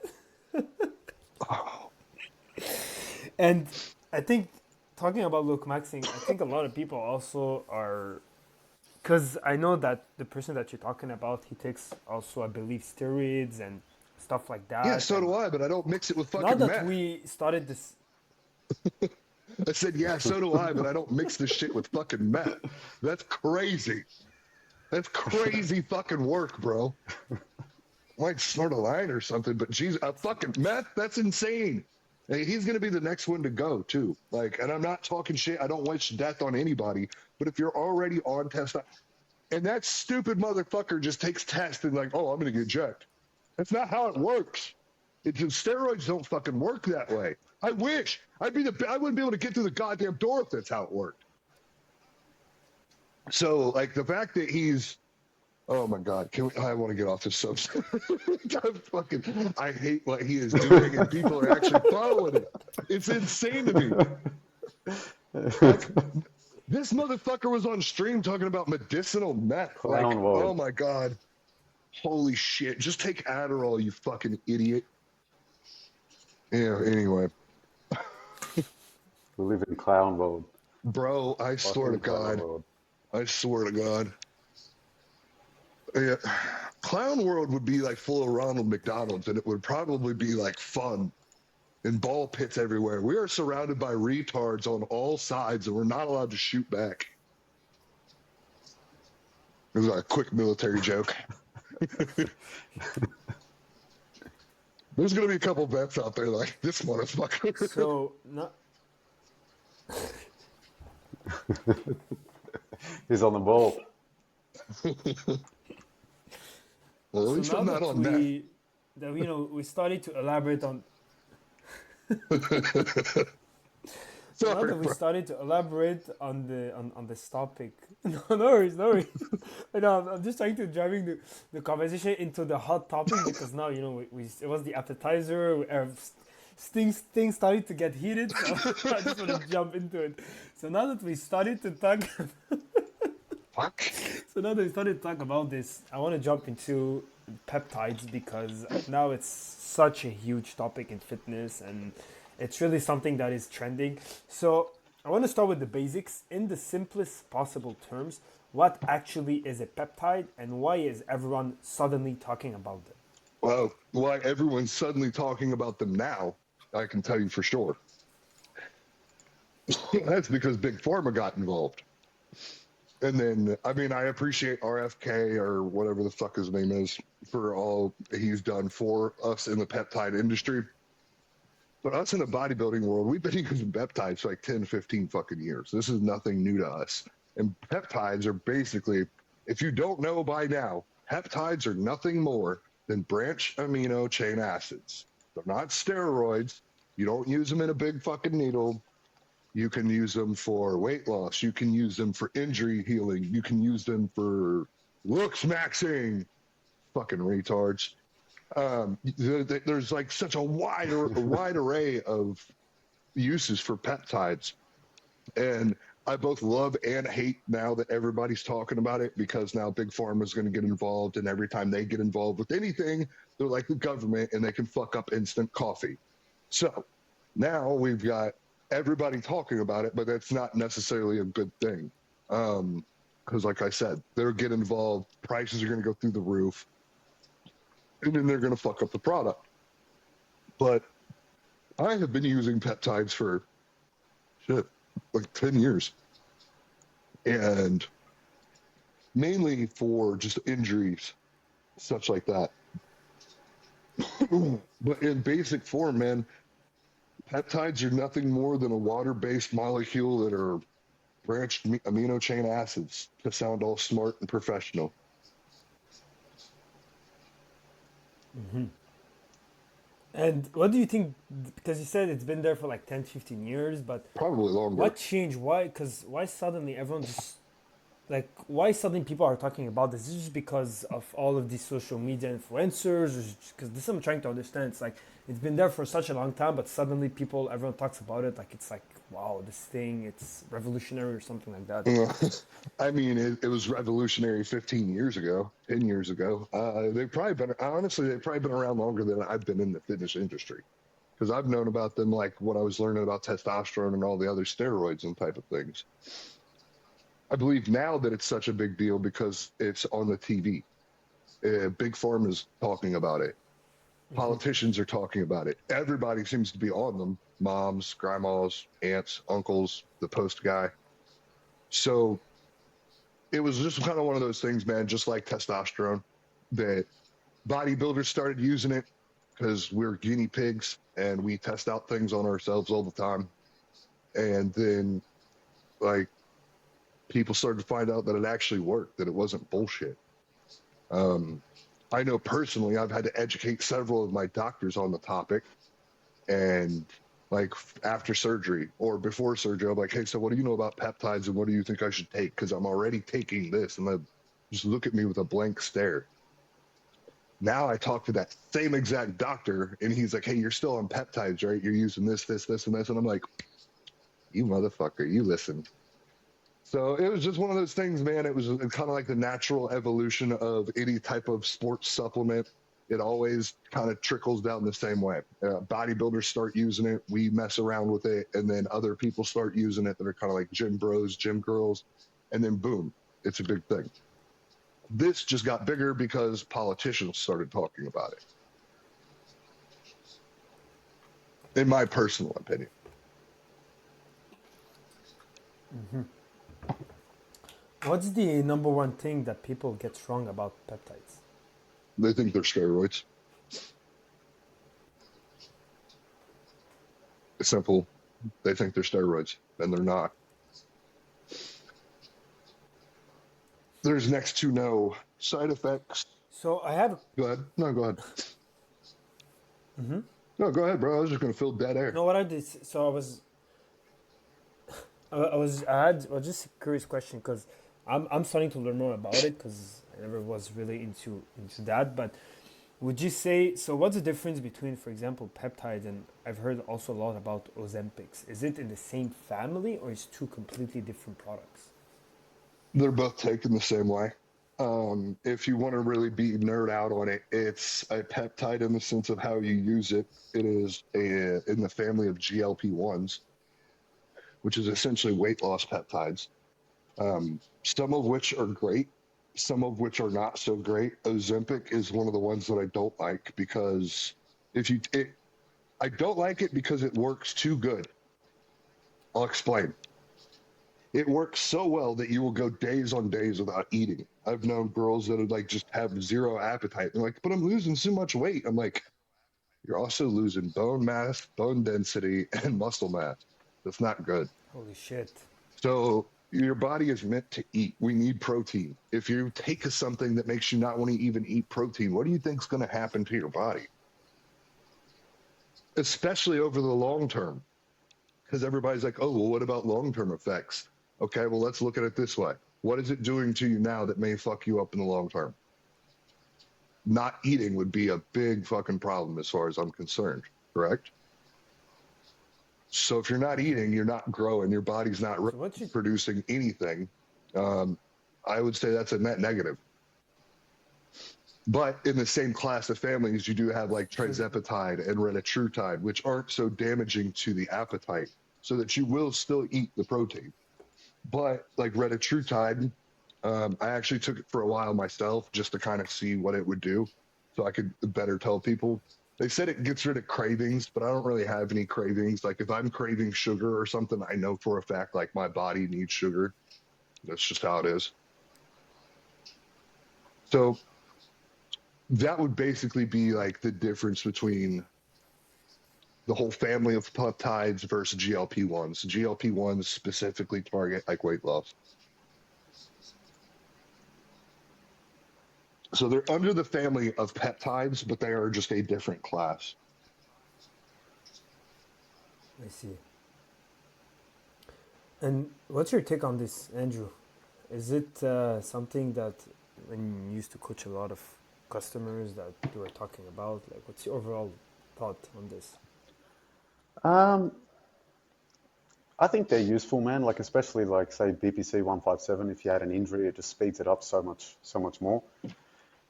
S1: and I think talking about look maxing, I think a lot of people also are, because I know that the person that you're talking about, he takes also, I believe, steroids and stuff like that.
S2: Yeah, so do I, but I don't mix it with fucking
S1: now that
S2: meth.
S1: we started this.
S2: I said, yeah, so do I, but I don't mix this shit with fucking meth. That's crazy. That's crazy fucking work, bro. Might snort a line or something, but geez, fucking meth, that's insane. And he's going to be the next one to go, too. Like, and I'm not talking shit. I don't wish death on anybody. But if you're already on test, and that stupid motherfucker just takes test and like, oh, I'm going to get jacked. That's not how it works. Steroids don't fucking work that way. I wish. I wouldn't be able to get through the goddamn door if that's how it worked. So, like, the fact that he's, oh my God, I want to get off this subject. I hate what he is doing, and people are actually following it. It's insane to me. Like, this motherfucker was on stream talking about medicinal meth. Like, oh my God. Holy shit. Just take Adderall, you fucking idiot. Yeah, anyway.
S3: We live in clown world.
S2: Bro, I swear to God. I swear to God. Yeah. Clown world would be like full of Ronald McDonald's, and it would probably be like fun and ball pits everywhere. We are surrounded by retards on all sides, and we're not allowed to shoot back. It was like a quick military joke. There's going to be a couple vets out there like, this motherfucker.
S1: So, no.
S3: He's on the ball.
S2: Well, at least
S1: so
S2: I'm not on that.
S1: That you know, we started to elaborate on. So now that we started to elaborate on this topic, no worries. I know, I'm just trying to driving the conversation into the hot topic because now you know it was the appetizer. things started to get heated, so I just want to jump into it. So now that we started to talk,
S2: Fuck.
S1: so now that we started to talk about this, I want to jump into peptides because now it's such a huge topic in fitness and it's really something that is trending. So I want to start with the basics in the simplest possible terms. What actually is a peptide and why is everyone suddenly talking about them?
S2: Well, why everyone's suddenly talking about them now, I can tell you for sure. That's because Big Pharma got involved. And then, I mean, I appreciate RFK or whatever the fuck his name is for all he's done for us in the peptide industry. But us in the bodybuilding world, we've been using peptides for like 10, 15 fucking years. This is nothing new to us. And peptides are basically, if you don't know by now, peptides are nothing more than branch amino chain acids. They're not steroids. You don't use them in a big fucking needle. You can use them for weight loss. You can use them for injury healing. You can use them for looks maxing. Fucking retards. There's like such a wide array of uses for peptides, and I both love and hate now that everybody's talking about it because now Big Pharma is going to get involved, and every time they get involved with anything, they're like the government and they can fuck up instant coffee. So now we've got everybody talking about it, but that's not necessarily a good thing. Because like I said, they'll get involved, prices are going to go through the roof, and then they're going to fuck up the product. But I have been using peptides for like 10 years. And mainly for just injuries, such like that. But in basic form, man, peptides are nothing more than a water-based molecule that are branched amino chain acids to sound all smart and professional.
S1: And what do you think? Because you said it's been there for like 10, 15 years, but
S2: Probably longer.
S1: what changed? Why? Because why suddenly everyone just like why suddenly people are talking about this? Is it just because of all of these social media influencers? Because this I'm trying to understand. It's like it's been there for such a long time, but suddenly everyone talks about it. Like it's like wow, this thing, it's revolutionary or something like that.
S2: I mean, it was revolutionary 15 years ago, 10 years ago. They've probably been, honestly, they've probably been around longer than I've been in the fitness industry. Because I've known about them like when I was learning about testosterone and all the other steroids and type of things. I believe now that it's such a big deal because it's on the TV. Big Pharma is talking about it. Politicians are talking about it. Everybody seems to be on them. Moms, grandmas, aunts, uncles, the post guy. So it was just kind of one of those things, man, just like testosterone, that bodybuilders started using it because we're guinea pigs and we test out things on ourselves all the time. And then, like, people started to find out that it actually worked, that it wasn't bullshit. I know personally, I've had to educate several of my doctors on the topic. And like after surgery or before surgery, I'm like, hey, so what do you know about peptides and what do you think I should take? Because I'm already taking this. And they just look at me with a blank stare. Now I talk to that same exact doctor and he's like, hey, you're still on peptides, right? You're using this, this, this, and this. And I'm like, you motherfucker, you listen. So it was just one of those things, man. It was kind of like the natural evolution of any type of sports supplement. It always kind of trickles down the same way. Bodybuilders start using it. We mess around with it. And then other people start using it that are kind of like gym bros, gym girls. And then boom, it's a big thing. This just got bigger because politicians started talking about it. In my personal opinion.
S1: What's the number one thing that people get wrong about peptides?
S2: They think they're steroids. It's simple. They think they're steroids, and they're not. There's next to no side effects.
S1: So I have
S2: Go ahead. No, go ahead. No, go ahead, bro. I was just gonna fill dead air.
S1: no what I did. So I had just a curious question because I'm starting to learn more about it because I never was really into that. But Would you say so? What's the difference between, for example, peptides and I've heard also a lot about Ozempics? Is it in the same family or is two completely different products?
S2: They're both taken the same way. If you want to really be nerd out on it, it's a peptide in the sense of how you use it. It is in the family of GLP-1s, which is essentially weight loss peptides. Some of which are great, some of which are not so great. Ozempic is one of the ones that I don't like because if you, it, I don't like it because it works too good. I'll explain. It works so well that you will go days on days without eating. I've known girls that would like just have zero appetite. They're like, but I'm losing so much weight. I'm like, you're also losing bone mass, bone density, and muscle mass. That's not good.
S1: Holy shit.
S2: So your body is meant to eat. We need protein. If you take something that makes you not want to even eat protein, what do you think is going to happen to your body? Especially over the long term. Because everybody's like, oh, well, what about long-term effects? Okay, well, let's look at it this way. What is it doing to you now that may fuck you up in the long term? Not eating would be a big fucking problem as far as I'm concerned, correct? So if you're not eating, you're not growing, your body's not
S1: So what you
S2: producing anything. Um, I would say that's a net negative. But in the same class of families, you do have like trizepatide and retatrutide, which aren't so damaging to the appetite, so that you will still eat the protein. But like retatrutide, I actually took it for a while myself just to kind of see what it would do, so I could better tell people. They said it gets rid of cravings, but I don't really have any cravings. Like if I'm craving sugar or something, I know for a fact like my body needs sugar. That's just how it is. So that would basically be like the difference between the whole family of peptides versus GLP-1s. GLP-1s specifically target like weight loss. So they're under the family of peptides, but they are just a different class.
S1: I see. And what's your take on this, Andrew? Is it something that when you used to coach a lot of customers that you were talking about, like what's your overall thought on this?
S3: Um, I think they're useful, man. Like especially like say BPC 157. If you had an injury, it just speeds it up so much more.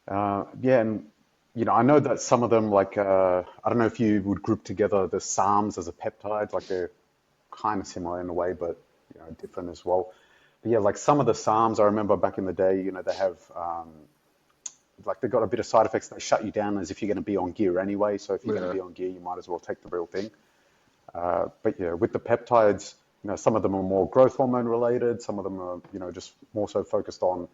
S3: Yeah, and I know that some of them like I don't know if you would group together the SARMs as a peptide. Like they're kind of similar in a way, but different as well. But yeah, like some of the SARMs, I remember back in the day, they have like they've got a bit of side effects. They shut you down as if you're going to be on gear anyway. So if you're going to
S2: Yeah.
S3: be on gear, you might as well take the real thing. But yeah, with the peptides, some of them are more growth hormone related. Some of them are, just more so focused on,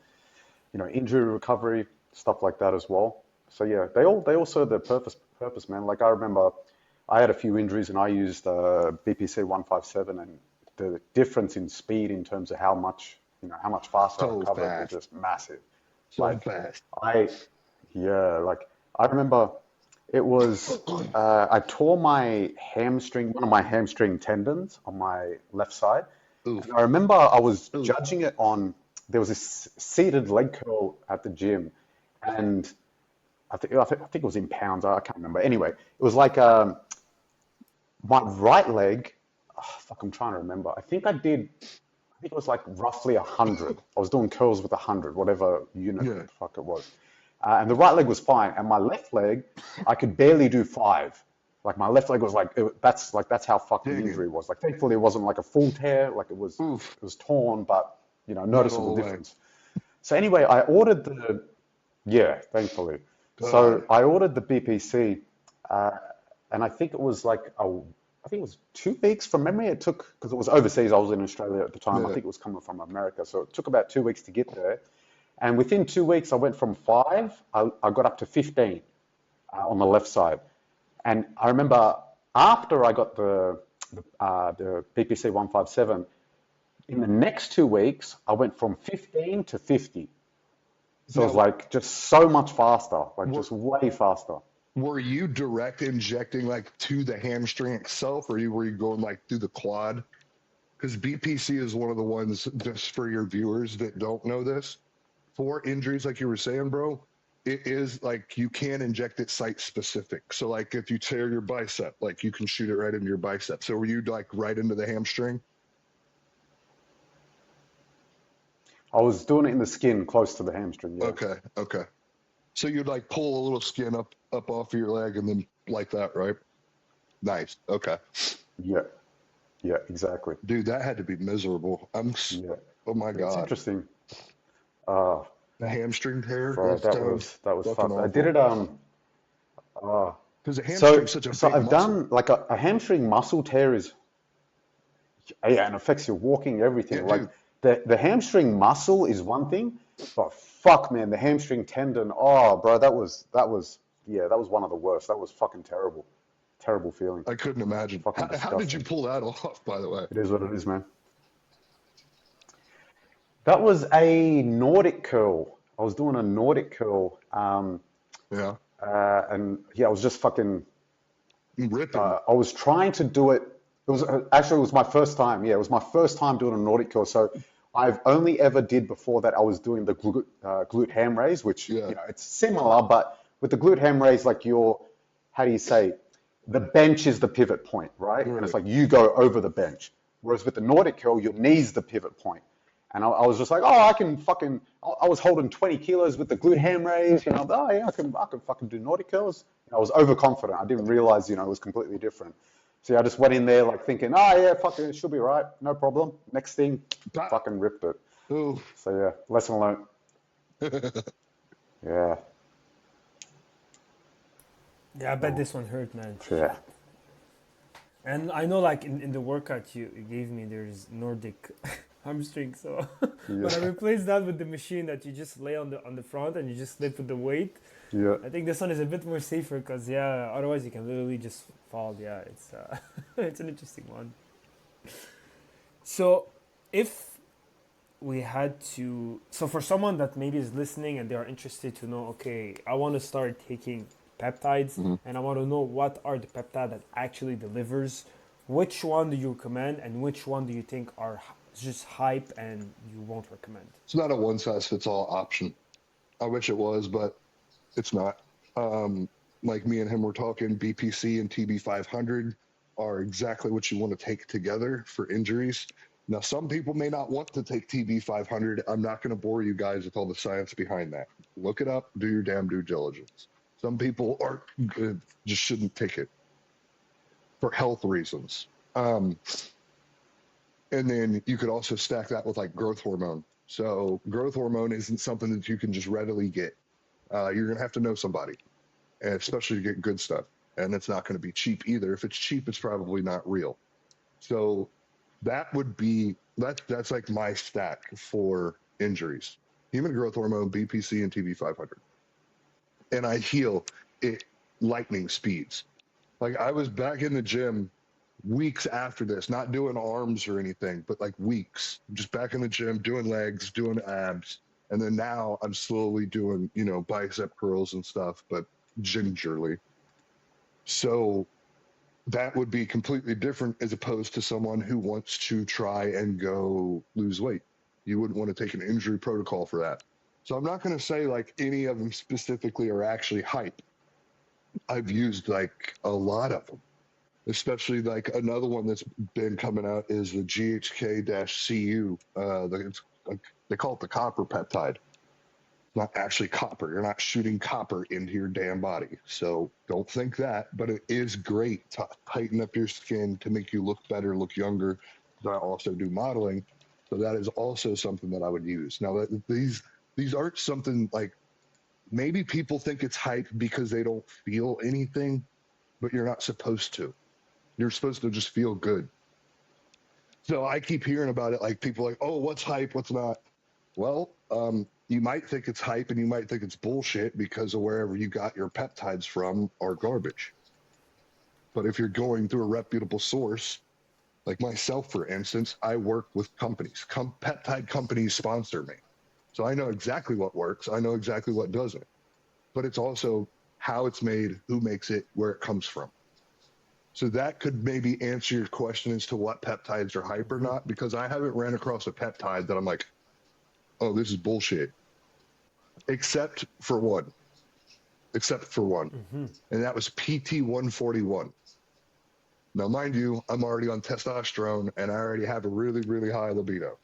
S3: injury recovery, stuff like that as well. So yeah, they all serve their purpose, man. Like I remember, I had a few injuries and I used BPC 157, and the difference in speed in terms of how much faster I
S2: So
S3: recovered was
S2: fast.
S3: just massive.
S2: So
S3: Like
S2: fast.
S3: I, yeah, like I remember it was I tore my hamstring, one of my hamstring tendons on my left side, and
S2: Oof.
S3: I remember I was judging it on. There was this seated leg curl at the gym, and I think it was in pounds. I can't remember. Anyway, it was like my right leg. Oh, fuck, I'm trying to remember. I think it was like roughly 100. I was doing curls with 100, whatever unit
S2: Yeah.
S3: the fuck it was. And the right leg was fine, and my left leg, I could barely do 5. Like my left leg was like that's how fucked the
S2: Dang it.
S3: injury was. Like thankfully it wasn't like a full tear, like it was
S2: Oof.
S3: it was torn, but
S2: Not
S3: noticeable
S2: all the way.
S3: difference. So anyway, I ordered the yeah, thankfully. So
S2: God.
S3: I ordered the BPC, uh, and I think it was 2 weeks from memory. It took because it was overseas. I was in Australia at the time. I
S2: Yeah.
S3: think it was coming from America, so it took about 2 weeks to get there. And within 2 weeks, I went from 5. I got up to 15 on the left side. And I remember after I got the BPC 157, in the next 2 weeks, I went from 15 to 50. So it was
S2: Now,
S3: like just so much faster, like
S2: were,
S3: just way faster.
S2: were you direct injecting like to the hamstring itself, or were you going like through the quad? Because BPC is one of the ones, just for your viewers that don't know this, for injuries like you were saying, bro. it is like you can inject it site specific. So like if you tear your bicep, like you can shoot it right into your bicep. So were you like right into the hamstring?
S3: I was doing it in the skin close to the hamstring. Yeah.
S2: Okay, okay. So you'd like pull a little skin up off of your leg and then like that, right? Nice. Okay.
S3: Yeah. Yeah. Exactly.
S2: Dude, that had to be miserable.
S3: Yeah.
S2: Oh my
S3: It's
S2: God.
S3: interesting. Uh,
S2: The hamstring tear,
S3: bro,
S2: that sounds
S3: that was
S2: fucking
S3: fucked. I did
S2: awful.
S3: it. Uh,
S2: Because the
S3: so
S2: hamstring's such a
S3: so
S2: big
S3: I've
S2: muscle.
S3: done like a hamstring muscle tear is yeah, and affects your walking,
S2: Yeah,
S3: everything. Like
S2: dude.
S3: the hamstring muscle is one thing, but fuck, man, the hamstring tendon. Oh, bro, that was one of the worst. That was fucking terrible, terrible feeling.
S2: I couldn't imagine.
S3: Fucking
S2: How did you
S3: disgusting.
S2: pull that off, by the way?
S3: It is what it is, man. That was a Nordic curl. I was doing a Nordic curl,
S2: Yeah.
S3: and yeah, I was just fucking.
S2: Ripping.
S3: I was trying to do it. It was actually it was my first time. Yeah, it was my first time doing a Nordic curl. So I've only ever did before that. I was doing the glute ham raise, which
S2: Yeah.
S3: you know it's similar, but with the glute ham raise, like your how do you say, the bench is the pivot point, right? And it's
S2: Right.
S3: like you go over the bench. Whereas with the Nordic curl, your knee's the pivot point. And I was just like, oh, I can fucking. I was holding 20 kilos with the glute ham raise. You know, oh yeah, I can fucking do Nordic curls. And I was overconfident. I didn't realize, you know, it was completely different. So yeah, I just went in there like thinking, oh yeah, fucking, it should be right, no problem. Next thing,
S2: Bah.
S3: fucking ripped it.
S2: Oh.
S3: So yeah, lesson learned. Yeah,
S1: Yeah, I bet this one hurt, man.
S3: yeah,
S1: And I know, like in the workout you gave me, there's Nordic hamstring. So when I
S3: yeah,
S1: replace that with the machine that you just lay on the front and you just lift with the weight,
S3: yeah.
S1: I think this one is a bit more safer because yeah, otherwise you can literally just fall. Yeah, it's it's an interesting one. So if we had to, so for someone that maybe is listening and they are interested to know, okay, I want to start taking peptides
S2: Mhm.
S1: and I want to know what are the peptide that actually delivers, which one do you recommend and which one do you think are just hype and you won't recommend?
S2: It's not a one size fits all option. I wish it was, but it's not. Um, like me and him were talking, BPC and TB 500 are exactly what you want to take together for injuries. Now, some people may not want to take TB 500. I'm not going to bore you guys with all the science behind that. Look it up, do your damn due diligence. Some people are good, just shouldn't take it for health reasons. And then you could also stack that with like growth hormone. So, growth hormone isn't something that you can just readily get. You're going to have to know somebody, and especially to get good stuff. And it's not going to be cheap either. If it's cheap, it's probably not real. So that would be that's like my stack for injuries: human growth hormone, BPC, and TB 500. And I heal it lightning speeds. Like I was back in the gym weeks after this, not doing arms or anything, but like weeks, just back in the gym, doing legs, doing abs. And then now I'm slowly doing, bicep curls and stuff, but gingerly. So that would be completely different as opposed to someone who wants to try and go lose weight. You wouldn't want to take an injury protocol for that. So I'm not going to say like any of them specifically are actually hype. I've used like a lot of them, especially like another one that's been coming out is the GHK-CU. They call it the copper peptide. It's not actually copper. You're not shooting copper into your damn body. So don't think that, but it is great to tighten up your skin to make you look better, look younger. I also do modeling. So that is also something that I would use. Now, these aren't something like maybe people think it's hype because they don't feel anything, but you're not supposed to. You're supposed to just feel good. So I keep hearing about it, like people are like, oh, what's hype, what's not? Well, you might think it's hype and you might think it's bullshit because of wherever you got your peptides from are garbage. But if you're going through a reputable source, like myself, for instance, I work with companies. Peptide companies sponsor me. So I know exactly what works. I know exactly what doesn't. But it's also how it's made, who makes it, where it comes from. So that could maybe answer your question as to what peptides are hype or
S1: Mm-hmm.
S2: not, because I haven't ran across a peptide that I'm like, oh, this is bullshit. Except for one. except for one, and that was PT 141. Now, mind you, I'm already on testosterone and I already have a really, really high libido.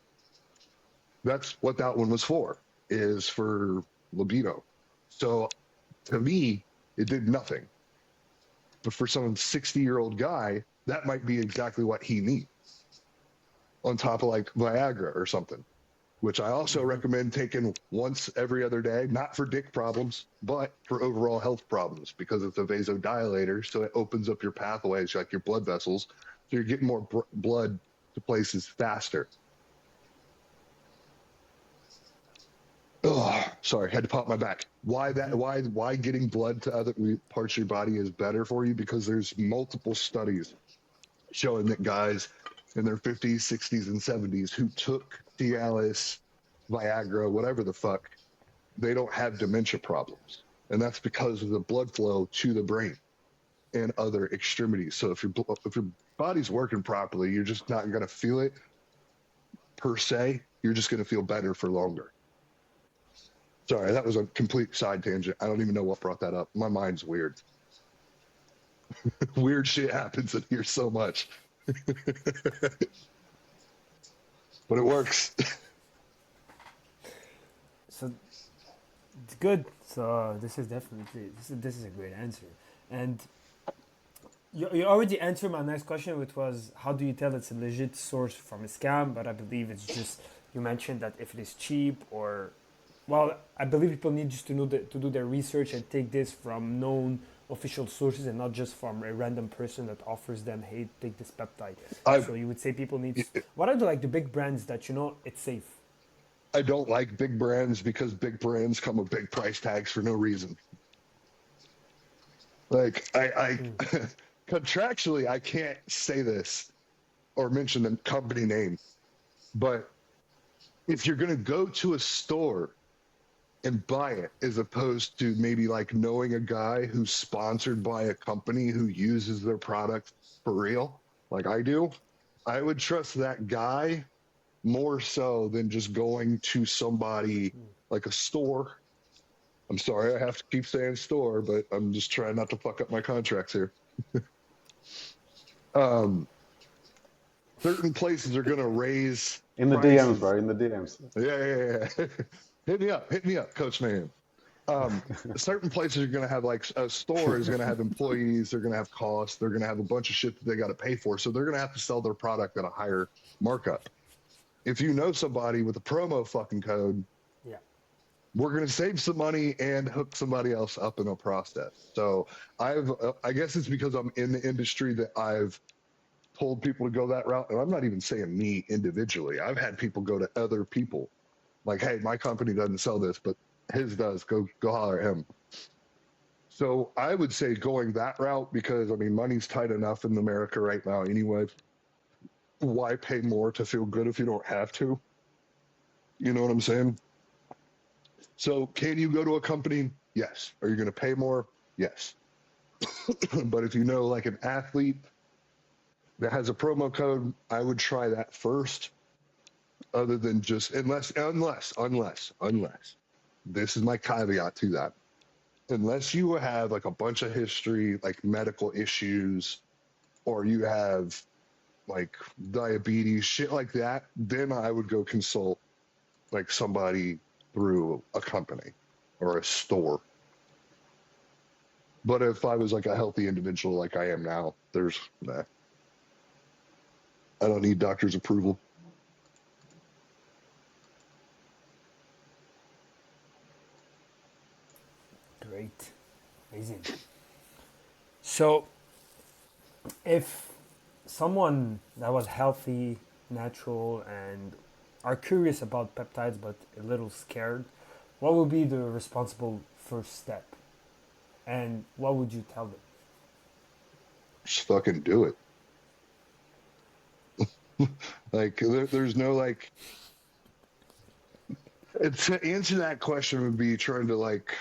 S2: That's what that one was for, is for libido. So to me, it did nothing. But for some 60-year-old guy, that might be exactly what he needs on top of like Viagra or something, which I also recommend taking once every other day, not for dick problems, but for overall health problems, because it's a vasodilator. So it opens up your pathways, like your blood vessels. So you're getting more blood to places faster. Oh, sorry, had to pop my back. Why that? Why getting blood to other parts of your body is better for you? Because there's multiple studies showing that guys in their 50s, 60s, and 70s who took Cialis, Viagra, whatever the fuck, they don't have dementia problems, and that's because of the blood flow to the brain and other extremities. So if your body's working properly, you're just not going to feel it per se. You're just going to feel better for longer. Sorry, that was a complete side tangent. I don't even know what brought that up. My mind's weird. Weird shit happens in here so much. But it works.
S1: So it's good. So this is definitely this is a great answer. And you already answered my next question, which was how do you tell it's a legit source from a scam? But I believe it's just you mentioned that if it is cheap or well, I believe people need just to know to do their research and take this from known official sources and not just from a random person that offers them, hey, take this peptide. So you would say people need. What are the big brands that it's safe?
S2: I don't like big brands because big brands come with big price tags for no reason. Like I contractually, I can't say this or mention the company name, but if you're gonna go to a store and buy it, as opposed to maybe like knowing a guy who's sponsored by a company who uses their product for real, like I do, I would trust that guy more so than just going to somebody like a store. I'm sorry, I have to keep saying store, but I'm just trying not to fuck up my contracts here. Certain places are going to raise
S3: in the
S2: prices.
S3: DMs, bro. In the DMs.
S2: Yeah. Hit me up, Coach Man. Certain places are going to have like a store is going to have employees. They're going to have costs. They're going to have a bunch of shit that they got to pay for. So they're going to have to sell their product at a higher markup. If you know somebody with a promo fucking code, we're going to save some money and hook somebody else up in a process. So I guess it's because I'm in the industry that I've told people to go that route. And I'm not even saying me individually. I've had people go to other people like, hey, my company doesn't sell this, but his does. Go holler at him. So I would say going that route because, I mean, money's tight enough in America right now anyway. Why pay more to feel good if you don't have to? You know what I'm saying? So can you go to a company? Yes. Are you going to pay more? Yes. But if you know like an athlete that has a promo code, I would try that first. Other than just unless this is my caveat to that. Unless you have like a bunch of history, like medical issues, or you have like diabetes, shit like that, then I would go consult like somebody through a company or a store. But if I was like a healthy individual like I am now, I don't need doctor's approval.
S1: Great. Amazing. So if someone that was healthy, natural, and are curious about peptides but a little scared, what would be the responsible first step? And what would you tell them?
S2: Just fucking do it. Like, there's no like. To answer that question would be trying to like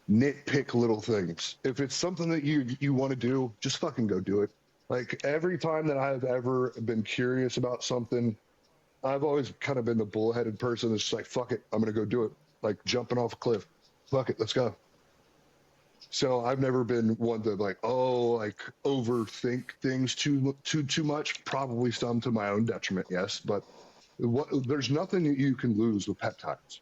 S2: nitpick little things. If it's something that you want to do, just fucking go do it. Like every time that I've ever been curious about something, I've always kind of been the bullheaded person that's just like, fuck it, I'm gonna go do it. Like jumping off a cliff. Fuck it, let's go. So I've never been one to like, oh, like overthink things too much. Probably some to my own detriment, yes. But there's nothing that you can lose with peptides.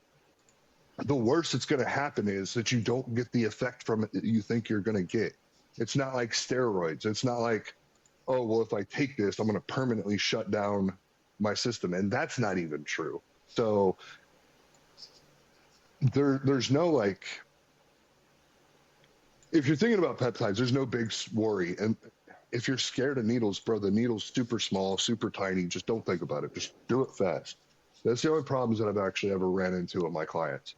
S2: The worst that's going to happen is that you don't get the effect from it that you think you're going to get. It's not like steroids. It's not like, oh, well, if I take this, I'm going to permanently shut down my system. And that's not even true. So there's no like, if you're thinking about peptides, there's no big worry. And if you're scared of needles, bro, the needle's super small, super tiny. Just don't think about it. Just do it fast. That's the only problems that I've actually ever ran into with my clients.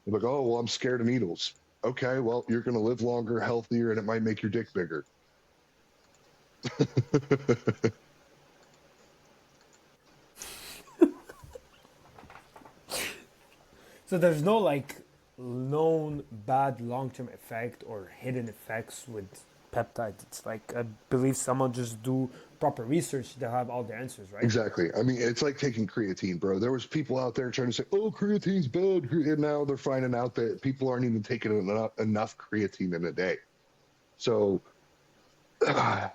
S2: They're like, oh, well, I'm scared of needles. Okay, well, you're going to live longer, healthier, and it might make your dick bigger.
S1: So there's no like known bad long-term effect or hidden effects with peptides. It's like I believe someone just do proper research, they'll have all the answers, right?
S2: Exactly. I mean, it's like taking creatine, bro. There was people out there trying to say, oh, creatine's bad. And now they're finding out that people aren't even taking enough creatine in a day. So I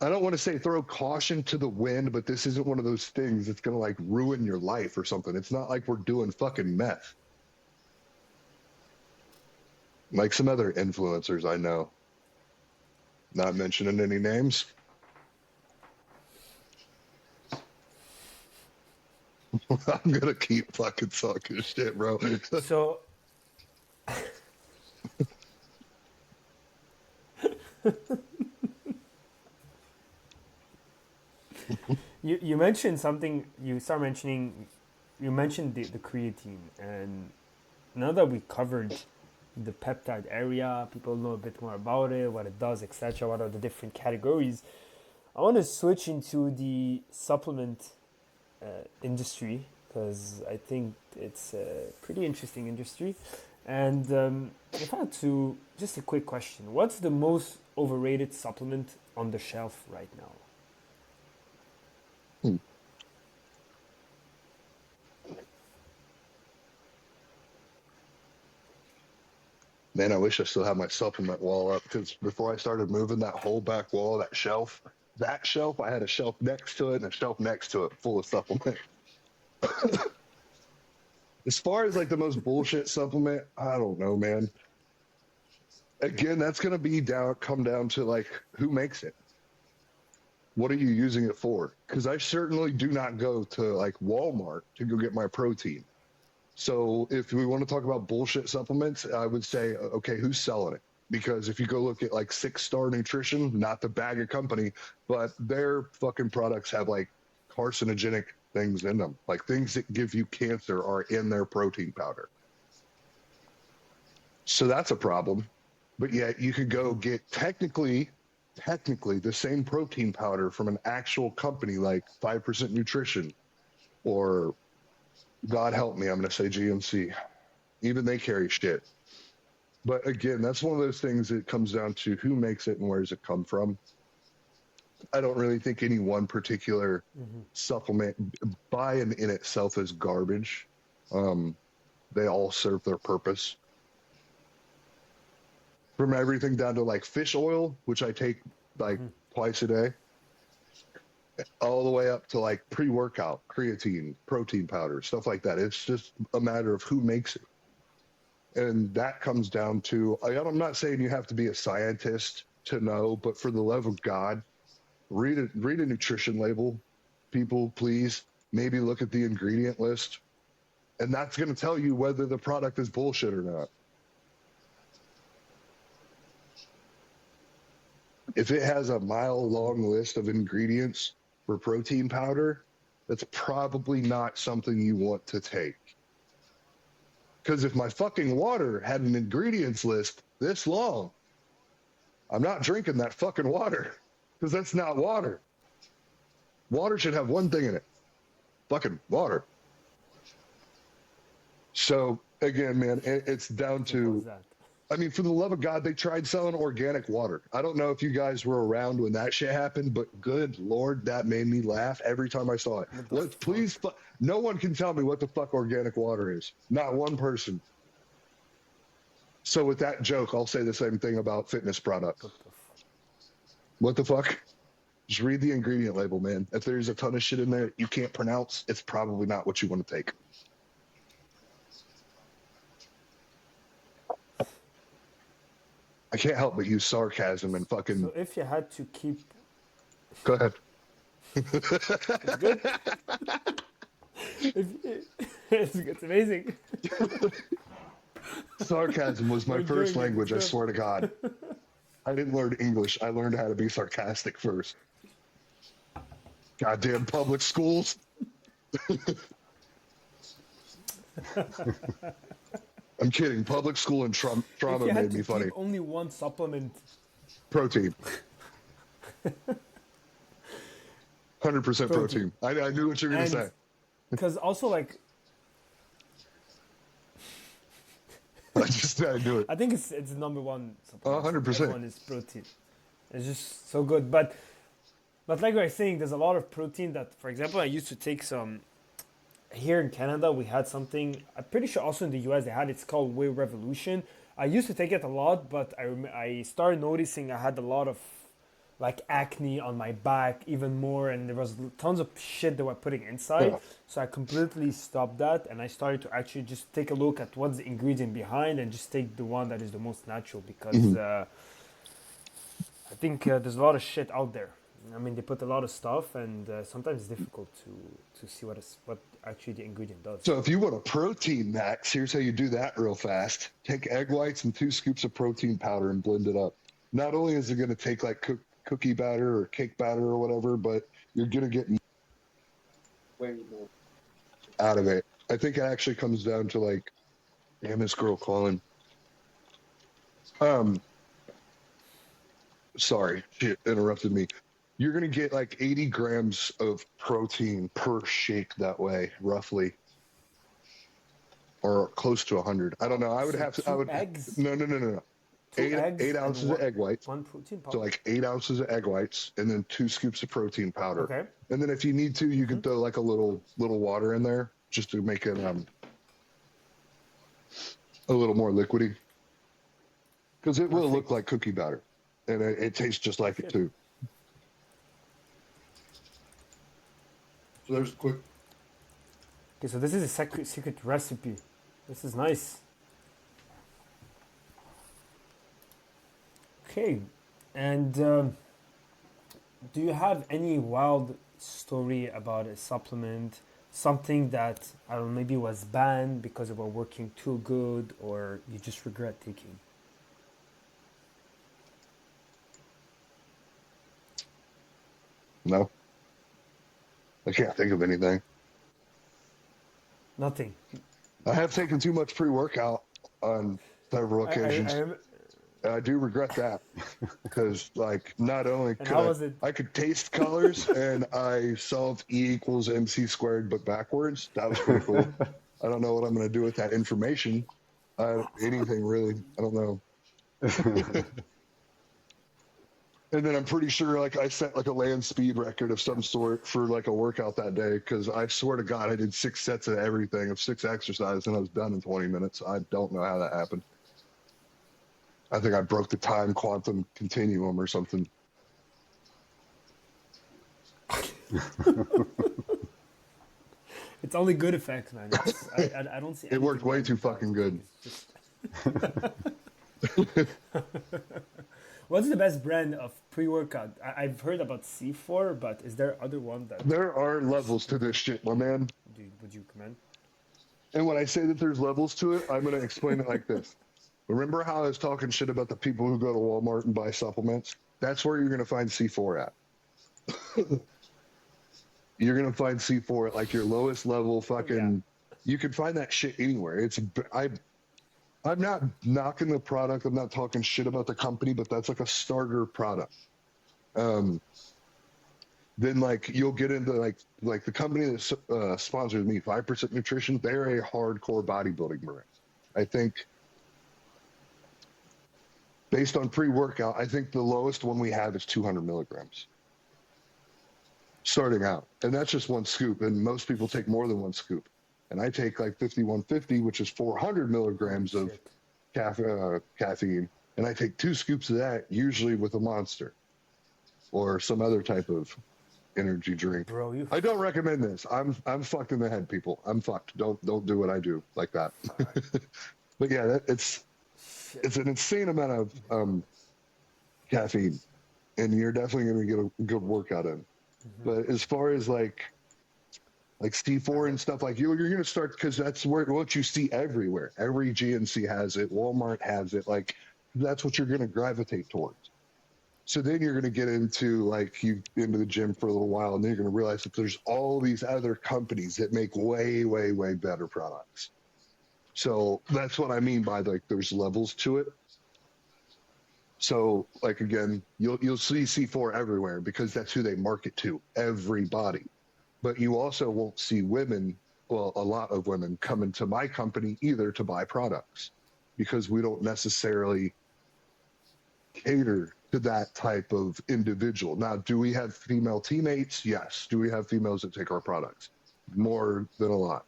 S2: don't want to say throw caution to the wind, but this isn't one of those things that's going to like ruin your life or something. It's not like we're doing fucking meth. Like some other influencers I know. Not mentioning any names. I'm gonna keep fucking talking shit, bro.
S1: So you mentioned something, you mentioned the creatine, and now that we covered the peptide area, people know a bit more about it, what it does, etc., what are the different categories. I want to switch into the supplement industry because I think it's a pretty interesting industry. And if I had to, just a quick question: what's the most overrated supplement on the shelf right now?
S2: Man, I wish I still had my supplement wall up because before I started moving that whole back wall, that shelf, I had a shelf next to it and a shelf next to it full of supplement. As far as like the most bullshit supplement, I don't know, man. Again, that's gonna come down to like who makes it. What are you using it for? Because I certainly do not go to like Walmart to go get my protein. So if we want to talk about bullshit supplements, I would say, okay, who's selling it? Because if you go look at like 6 Star Nutrition, not the bag of company, but their fucking products have like carcinogenic things in them. Like things that give you cancer are in their protein powder. So that's a problem. But yet you could go get technically the same protein powder from an actual company like 5% Nutrition or God help me, I'm going to say GMC. Even they carry shit. But again, that's one of those things that comes down to who makes it and where does it come from. I don't really think any one particular supplement by and in itself is garbage. They all serve their purpose. From everything down to like fish oil, which I take like twice a day, all the way up to like pre-workout, creatine, protein powder, stuff like that. It's just a matter of who makes it. And that comes down to, I'm not saying you have to be a scientist to know, but for the love of God, read a nutrition label, people, please. Maybe look at the ingredient list. And that's going to tell you whether the product is bullshit or not. If it has a mile-long list of ingredients for protein powder, that's probably not something you want to take. Because if my fucking water had an ingredients list this long, I'm not drinking that fucking water. Because that's not water. Water should have one thing in it. Fucking water. So, again, man, it's down to... I mean, for the love of God, they tried selling organic water. I don't know if you guys were around when that shit happened, but good Lord, that made me laugh every time I saw it. Please, no one can tell me what the fuck organic water is. Not one person. So with that joke, I'll say the same thing about fitness products.
S1: What the
S2: What the fuck? Just read the ingredient label, man. If there's a ton of shit in there you can't pronounce, it's probably not what you want to take. I can't help but use sarcasm and fucking.
S1: So if you had to keep,
S2: Go ahead.
S1: it's good. It's amazing.
S2: Sarcasm was my
S1: We're
S2: first
S1: doing it,
S2: language, I
S1: it's good.
S2: swear to God. I didn't learn English. I learned how to be sarcastic first. Goddamn public schools. I'm kidding. Public school and
S1: If
S2: trauma
S1: you had
S2: made
S1: to
S2: me funny.
S1: keep only one supplement,
S2: Protein. 100%
S1: Protein.
S2: protein. I knew what you were going to
S1: And-
S2: say.
S1: because also like
S2: I knew it.
S1: I think it's the number one supplement.
S2: 100%.
S1: Everyone is protein. It's just so good. But like we were saying, there's a lot of protein that, for example, I used to take some here in Canada. We had something. I'm pretty sure also in the US they had. It's called Whey Revolution. I used to take it a lot, but I started noticing I had a lot of like acne on my back, even more, and there was tons of shit they were putting inside.
S2: Yeah.
S1: So I completely stopped that, and I started to actually just take a look at what's the ingredient behind, and just take the one that is the most natural, because I think there's a lot of shit out there. I mean, they put a lot of stuff, and sometimes it's difficult to see what actually the ingredient does.
S2: So if you want a protein max, here's how you do that real fast. Take egg whites and 2 scoops of protein powder and blend it up. Not only is it going to take like cookie batter or cake batter or whatever, but you're going to get way more out of it. I think it actually comes down to like, damn, this girl calling. Sorry, she interrupted me. You're going to get like 80 grams of protein per shake that way, roughly. Or close to 100. I don't know. I would
S1: So
S2: have to.
S1: two
S2: I would.
S1: eggs?
S2: No.
S1: 2 eggs
S2: Eight
S1: and
S2: ounces of egg whites.
S1: one protein powder.
S2: So like 8 ounces of egg whites, and then 2 scoops of protein powder.
S1: Okay.
S2: And then if you need to, you can throw like a little water in there just to make it a little more liquidy. Because it will look like cookie batter, and it tastes just like it too. So there's a quick.
S1: Okay, so this is a secret recipe. This is nice. Okay, and do you have any wild story about a supplement, something that I don't know, maybe was banned because it was working too good, or you just regret taking?
S2: No. I can't think of anything.
S1: Nothing.
S2: I have taken too much pre-workout on several occasions. I do regret that because, like, not only
S1: And how was
S2: could
S1: it?
S2: I could taste colors and I solved E equals MC squared, but backwards. That was pretty cool. I don't know what I'm going to do with that information. Anything really. I don't know. And then I'm pretty sure, like, I set like a land speed record of some sort for like a workout that day because I swear to God, I did 6 sets of everything of 6 exercises and I was done in 20 minutes. I don't know how that happened. I think I broke the time quantum continuum or something.
S1: It's only good effects, man. I don't see.
S2: It worked
S1: anything
S2: way
S1: wrong
S2: too
S1: with that.
S2: fucking good.
S1: It's just- What's the best brand of pre-workout? I've heard about C4, but is there other one that
S2: There are levels to this shit, my man.
S1: would you recommend?
S2: And when I say that there's levels to it, I'm going to explain it like this. Remember how I was talking shit about the people who go to Walmart and buy supplements? That's where you're going to find C4 at. You're going to find C4 at like your lowest level fucking... You can find that shit anywhere. I'm not knocking the product. I'm not talking shit about the company, but that's like a starter product. Then like you'll get into like the company that sponsors me, 5% Nutrition. They're a hardcore bodybuilding brand. I think based on pre-workout, I think the lowest one we have is 200 milligrams starting out, and that's just 1 scoop. And most people take more than 1 scoop. And I take like 5150, which is 400 milligrams of caffeine, and I take 2 scoops of that, usually with a Monster or some other type of energy drink.
S1: Bro, you
S2: I don't recommend this. I'm fucked in the head, people. I'm fucked. Don't do what I do like that.
S1: fuck.
S2: But yeah,
S1: Shit.
S2: it's an insane amount of caffeine, and you're definitely going to get a good workout in. But as far as like C4 and stuff, like you're going to start, because that's what you see everywhere. Every GNC has it. Walmart has it. Like that's what you're going to gravitate towards. So then you're going to get into into the gym for a little while, and then you're going to realize that there's all these other companies that make way, way, way better products. So that's what I mean by there's levels to it. So again, you'll see C4 everywhere because that's who they market to, everybody. But you also won't see women, well, a lot of women coming to my company either to buy products because we don't necessarily cater to that type of individual. Now, do we have female teammates? Yes. Do we have females that take our products? More than a lot.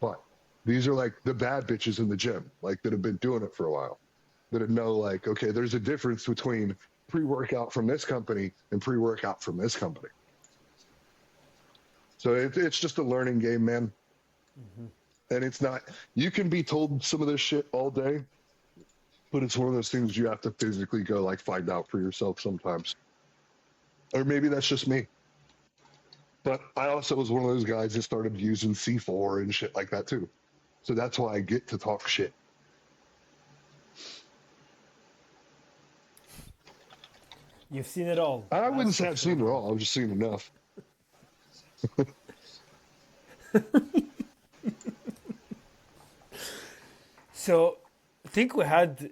S2: But these are the bad bitches in the gym, that have been doing it for a while, that know okay, there's a difference between pre-workout from this company and pre-workout from this company. So it's just a learning game, man. And it's not, you can be told some of this shit all day, but it's one of those things you have to physically go find out for yourself sometimes. Or maybe that's just me. But I also was one of those guys that started using C4 and shit like that too. So that's why I get to talk shit.
S1: You've seen it all.
S2: I wouldn't say I've seen it all. I've just seen enough.
S1: So I think we had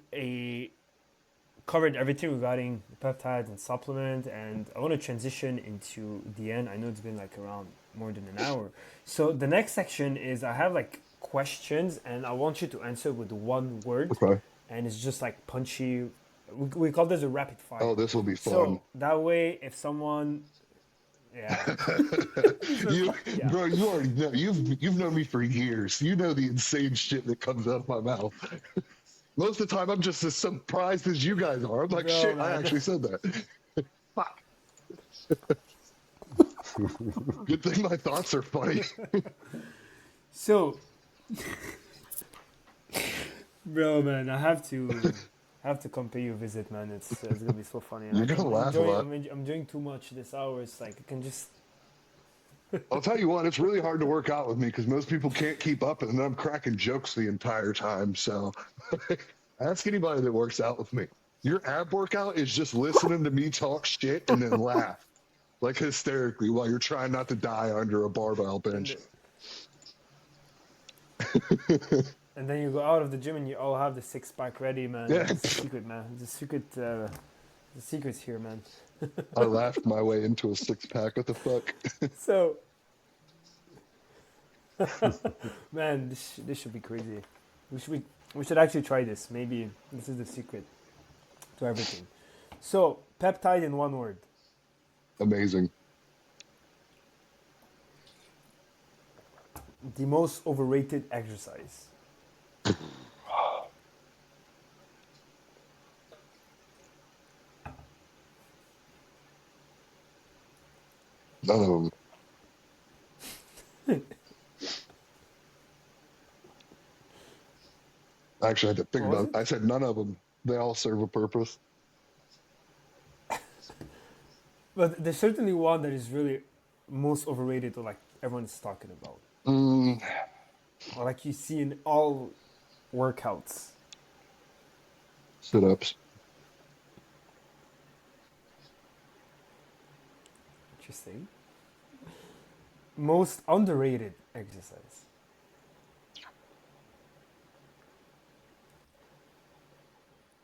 S1: covered everything regarding peptides and supplement, and I want to transition into the end. I know it's been around more than an hour. So the next section is I have questions, and I want you to answer with one word.
S2: Okay.
S1: And it's just punchy. We call this a rapid fire.
S2: Oh, this will be fun.
S1: So that way, if someone, yeah,
S2: Bro, you already know. You've known me for years. You know the insane shit that comes out of my mouth. Most of the time, I'm just as surprised as you guys are. I'm like,
S1: No,
S2: shit,
S1: man.
S2: I actually said that. Fuck. Good thing my thoughts are funny.
S1: So, bro, man, I have to come pay you a visit, man. It's gonna be so funny.
S2: You're gonna laugh a lot.
S1: I'm doing too much this hour. It's I can just.
S2: I'll tell you what, it's really hard to work out with me because most people can't keep up, and then I'm cracking jokes the entire time. So ask anybody that works out with me. Your ab workout is just listening to me talk shit and then laugh hysterically while you're trying not to die under a barbell bench.
S1: And then you go out of the gym and you all have the 6-pack ready, man.
S2: Yeah.
S1: It's the secret, man. The secret's here, man.
S2: I laughed my way into a 6-pack. What the fuck?
S1: So, man, this should be crazy. We should actually try this. Maybe this is the secret to everything. So, peptide in one word.
S2: Amazing.
S1: The most overrated exercise.
S2: None of them. Actually, I had to think about it. I said none of them. They all serve a purpose.
S1: But there's certainly one that is really most overrated, or everyone's talking about. Or you see in all workouts.
S2: Sit-ups.
S1: Interesting. Most underrated exercise.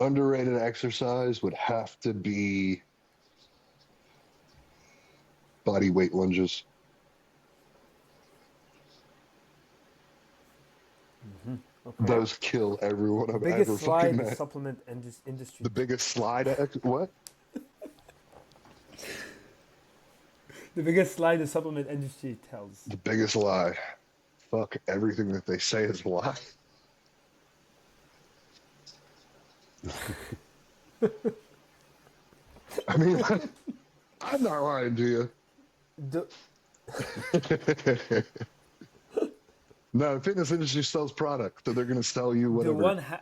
S2: Underrated exercise would have to be body weight lunges.
S1: Okay.
S2: Those kill everyone I've
S1: Biggest
S2: ever
S1: slide
S2: fucking
S1: the
S2: met.
S1: supplement industry.
S2: The biggest slide? What?
S1: The biggest lie the supplement industry tells.
S2: The biggest lie. Fuck everything that they say is a lie. I mean, I'm not lying to you.
S1: The
S2: No, the fitness industry sells product, so they're going to sell you
S1: the
S2: whatever.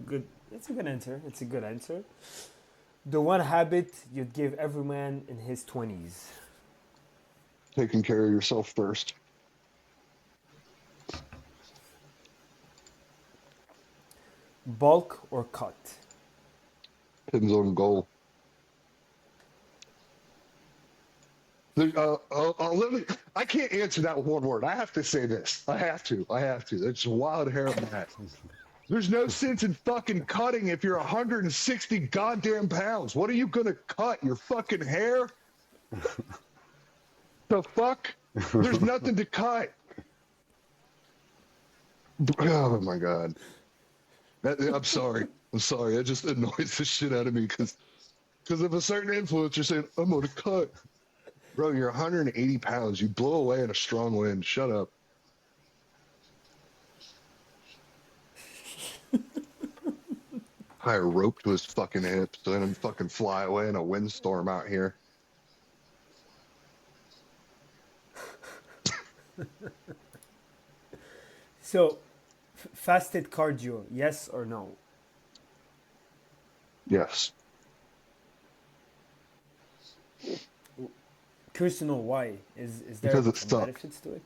S1: good. It's a good answer. It's a good answer. The one habit you'd give every man in his 20s.
S2: Taking care of yourself first.
S1: Bulk or cut?
S2: Depends on goal. I can't answer that with one word. I have to say this. I have to. It's wild hair on that. There's no sense in fucking cutting if you're 160 goddamn pounds. What are you gonna cut? Your fucking hair? The fuck? There's nothing to cut. Oh my god. I'm sorry. I'm sorry. It just annoys the shit out of me because of a certain influencer saying, I'm gonna cut. Bro, you're 180 pounds. You blow away in a strong wind. Shut up. Tie a rope to his fucking hips, so then fucking fly away in a windstorm out here.
S1: So, fasted cardio, yes or no?
S2: Yes.
S1: Curious to know why. Is there
S2: Because it
S1: some
S2: sucks.
S1: benefits to it?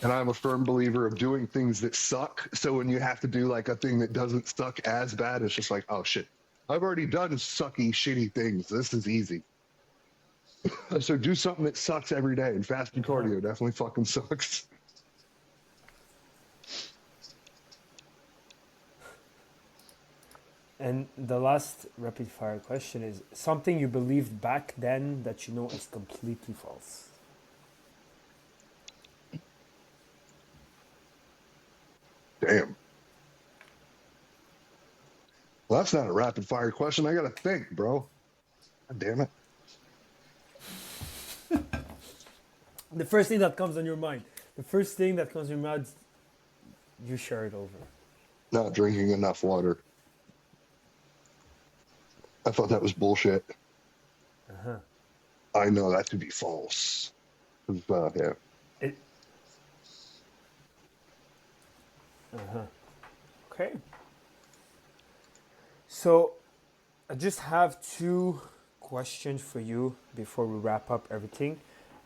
S2: And I'm a firm believer of doing things that suck. So when you have to do like a thing that doesn't suck as bad, it's just like, oh shit. I've already done sucky, shitty things. This is easy. So do something that sucks every day. And fasting cardio definitely fucking sucks.
S1: And the last rapid fire question is something you believed back then that you know is completely false.
S2: Damn. Well, that's not a rapid fire question. I gotta think, bro. God damn it.
S1: The first thing that comes on your mind. The first thing that comes on your mind, you share it over.
S2: Not drinking enough water. I thought that was bullshit.
S1: Uh-huh.
S2: I know that to be false. Yeah.
S1: It, uh-huh. Okay. So, I just have two questions for you before we wrap up everything.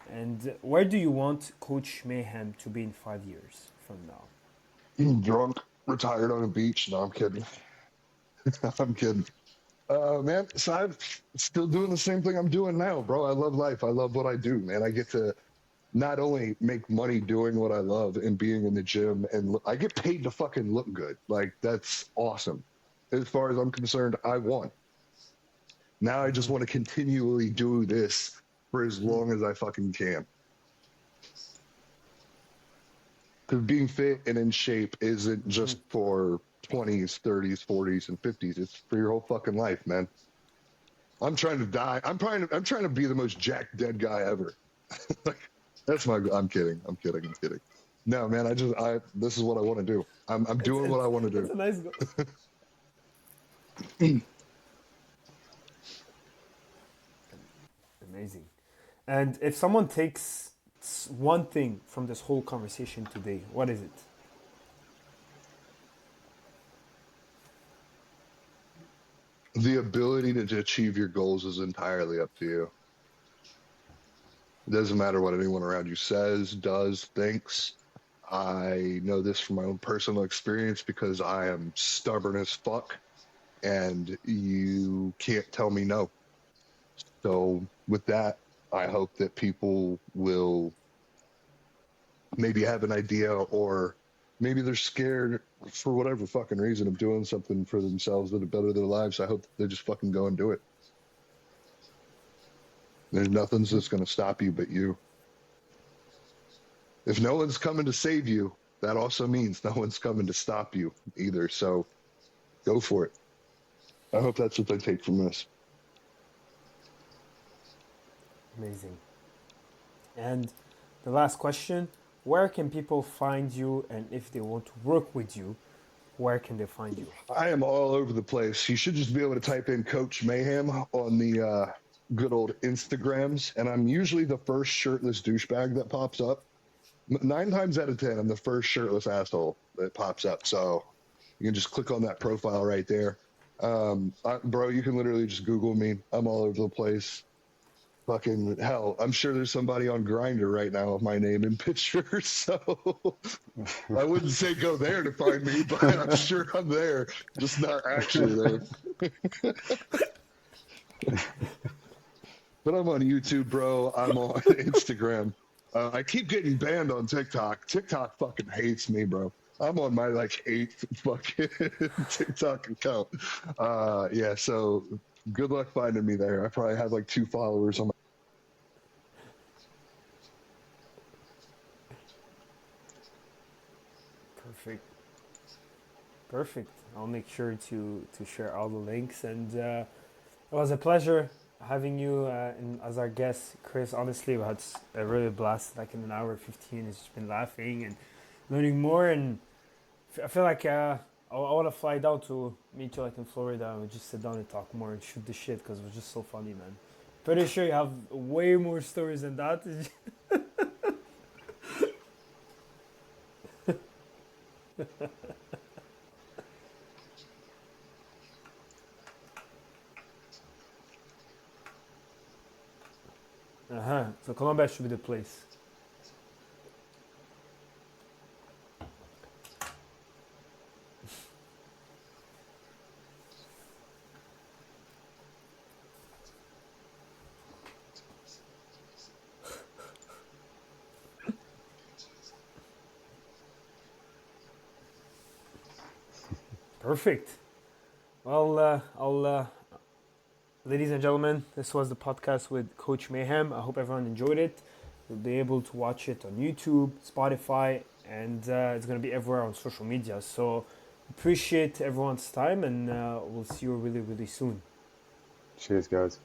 S1: And where do you want Coach Mayhem to be in 5 years from now?
S2: Drunk, retired on a beach. No, I'm kidding. I'm kidding. Man, so I'm still doing the same thing I'm doing now, bro. I love life. I love what I do, man. I get to not only make money doing what I love and being in the gym, and I get paid to fucking look good. Like, that's awesome. As far as I'm concerned, I won. Now I just want to continually do this for as long as I fucking can. Because being fit and in shape isn't just for 20s, 30s, 40s, and 50s. It's for your whole fucking life, man. I'm trying to die. I'm trying to be the most jacked dead guy ever. That's my. I'm kidding. No, man. This is what I want to do. I'm doing what I want to do.
S1: That's a nice goal. Amazing. And if someone takes one thing from this whole conversation today, what is it?
S2: The ability to achieve your goals is entirely up to you. It doesn't matter what anyone around you says, does, thinks. I know this from my own personal experience because I am stubborn as fuck, and you can't tell me no. So with that, I hope that people will maybe have an idea, or maybe they're scared for whatever fucking reason of doing something for themselves that'll better their lives. I hope they just fucking go and do it. There's nothing that's going to stop you but you. If no one's coming to save you, that also means no one's coming to stop you either. So go for it. I hope that's what they take from this.
S1: Amazing. And the last question, where can people find you, and if they want to work with you, where can they find you?
S2: I am all over the place. You should just be able to type in Coach Mayhem on the good old Instagrams, and I'm usually the first shirtless douchebag that pops up. 9 times out of 10, I'm the first shirtless asshole that pops up. So you can just click on that profile right there. Bro, you can literally just Google me. I'm all over the place. Fucking hell, I'm sure there's somebody on Grinder right now with my name and picture. So I wouldn't say go there to find me, but I'm sure I'm there, just not actually there. But I'm on YouTube, bro. I'm on Instagram. I keep getting banned on TikTok. TikTok fucking hates me, bro. I'm on my like 8th fucking TikTok account. Yeah, so good luck finding me there. I probably have like 2 followers on my.
S1: Perfect. Perfect. I'll make sure to share all the links. And it was a pleasure having you as our guest, Chris. Honestly, we had a really blast. Like in an hour 15, it's just been laughing and learning more. And I feel like I want to fly down to meet you like in Florida and we just sit down and talk more and shoot the shit because it was just so funny, man. Pretty sure you have way more stories than that. So Colombia should be the place. Perfect. Well, ladies and gentlemen, this was the podcast with Coach Mayhem. I hope everyone enjoyed it. You'll be able to watch it on YouTube, Spotify, and it's going to be everywhere on social media. So appreciate everyone's time, and we'll see you really, really soon.
S3: Cheers, guys.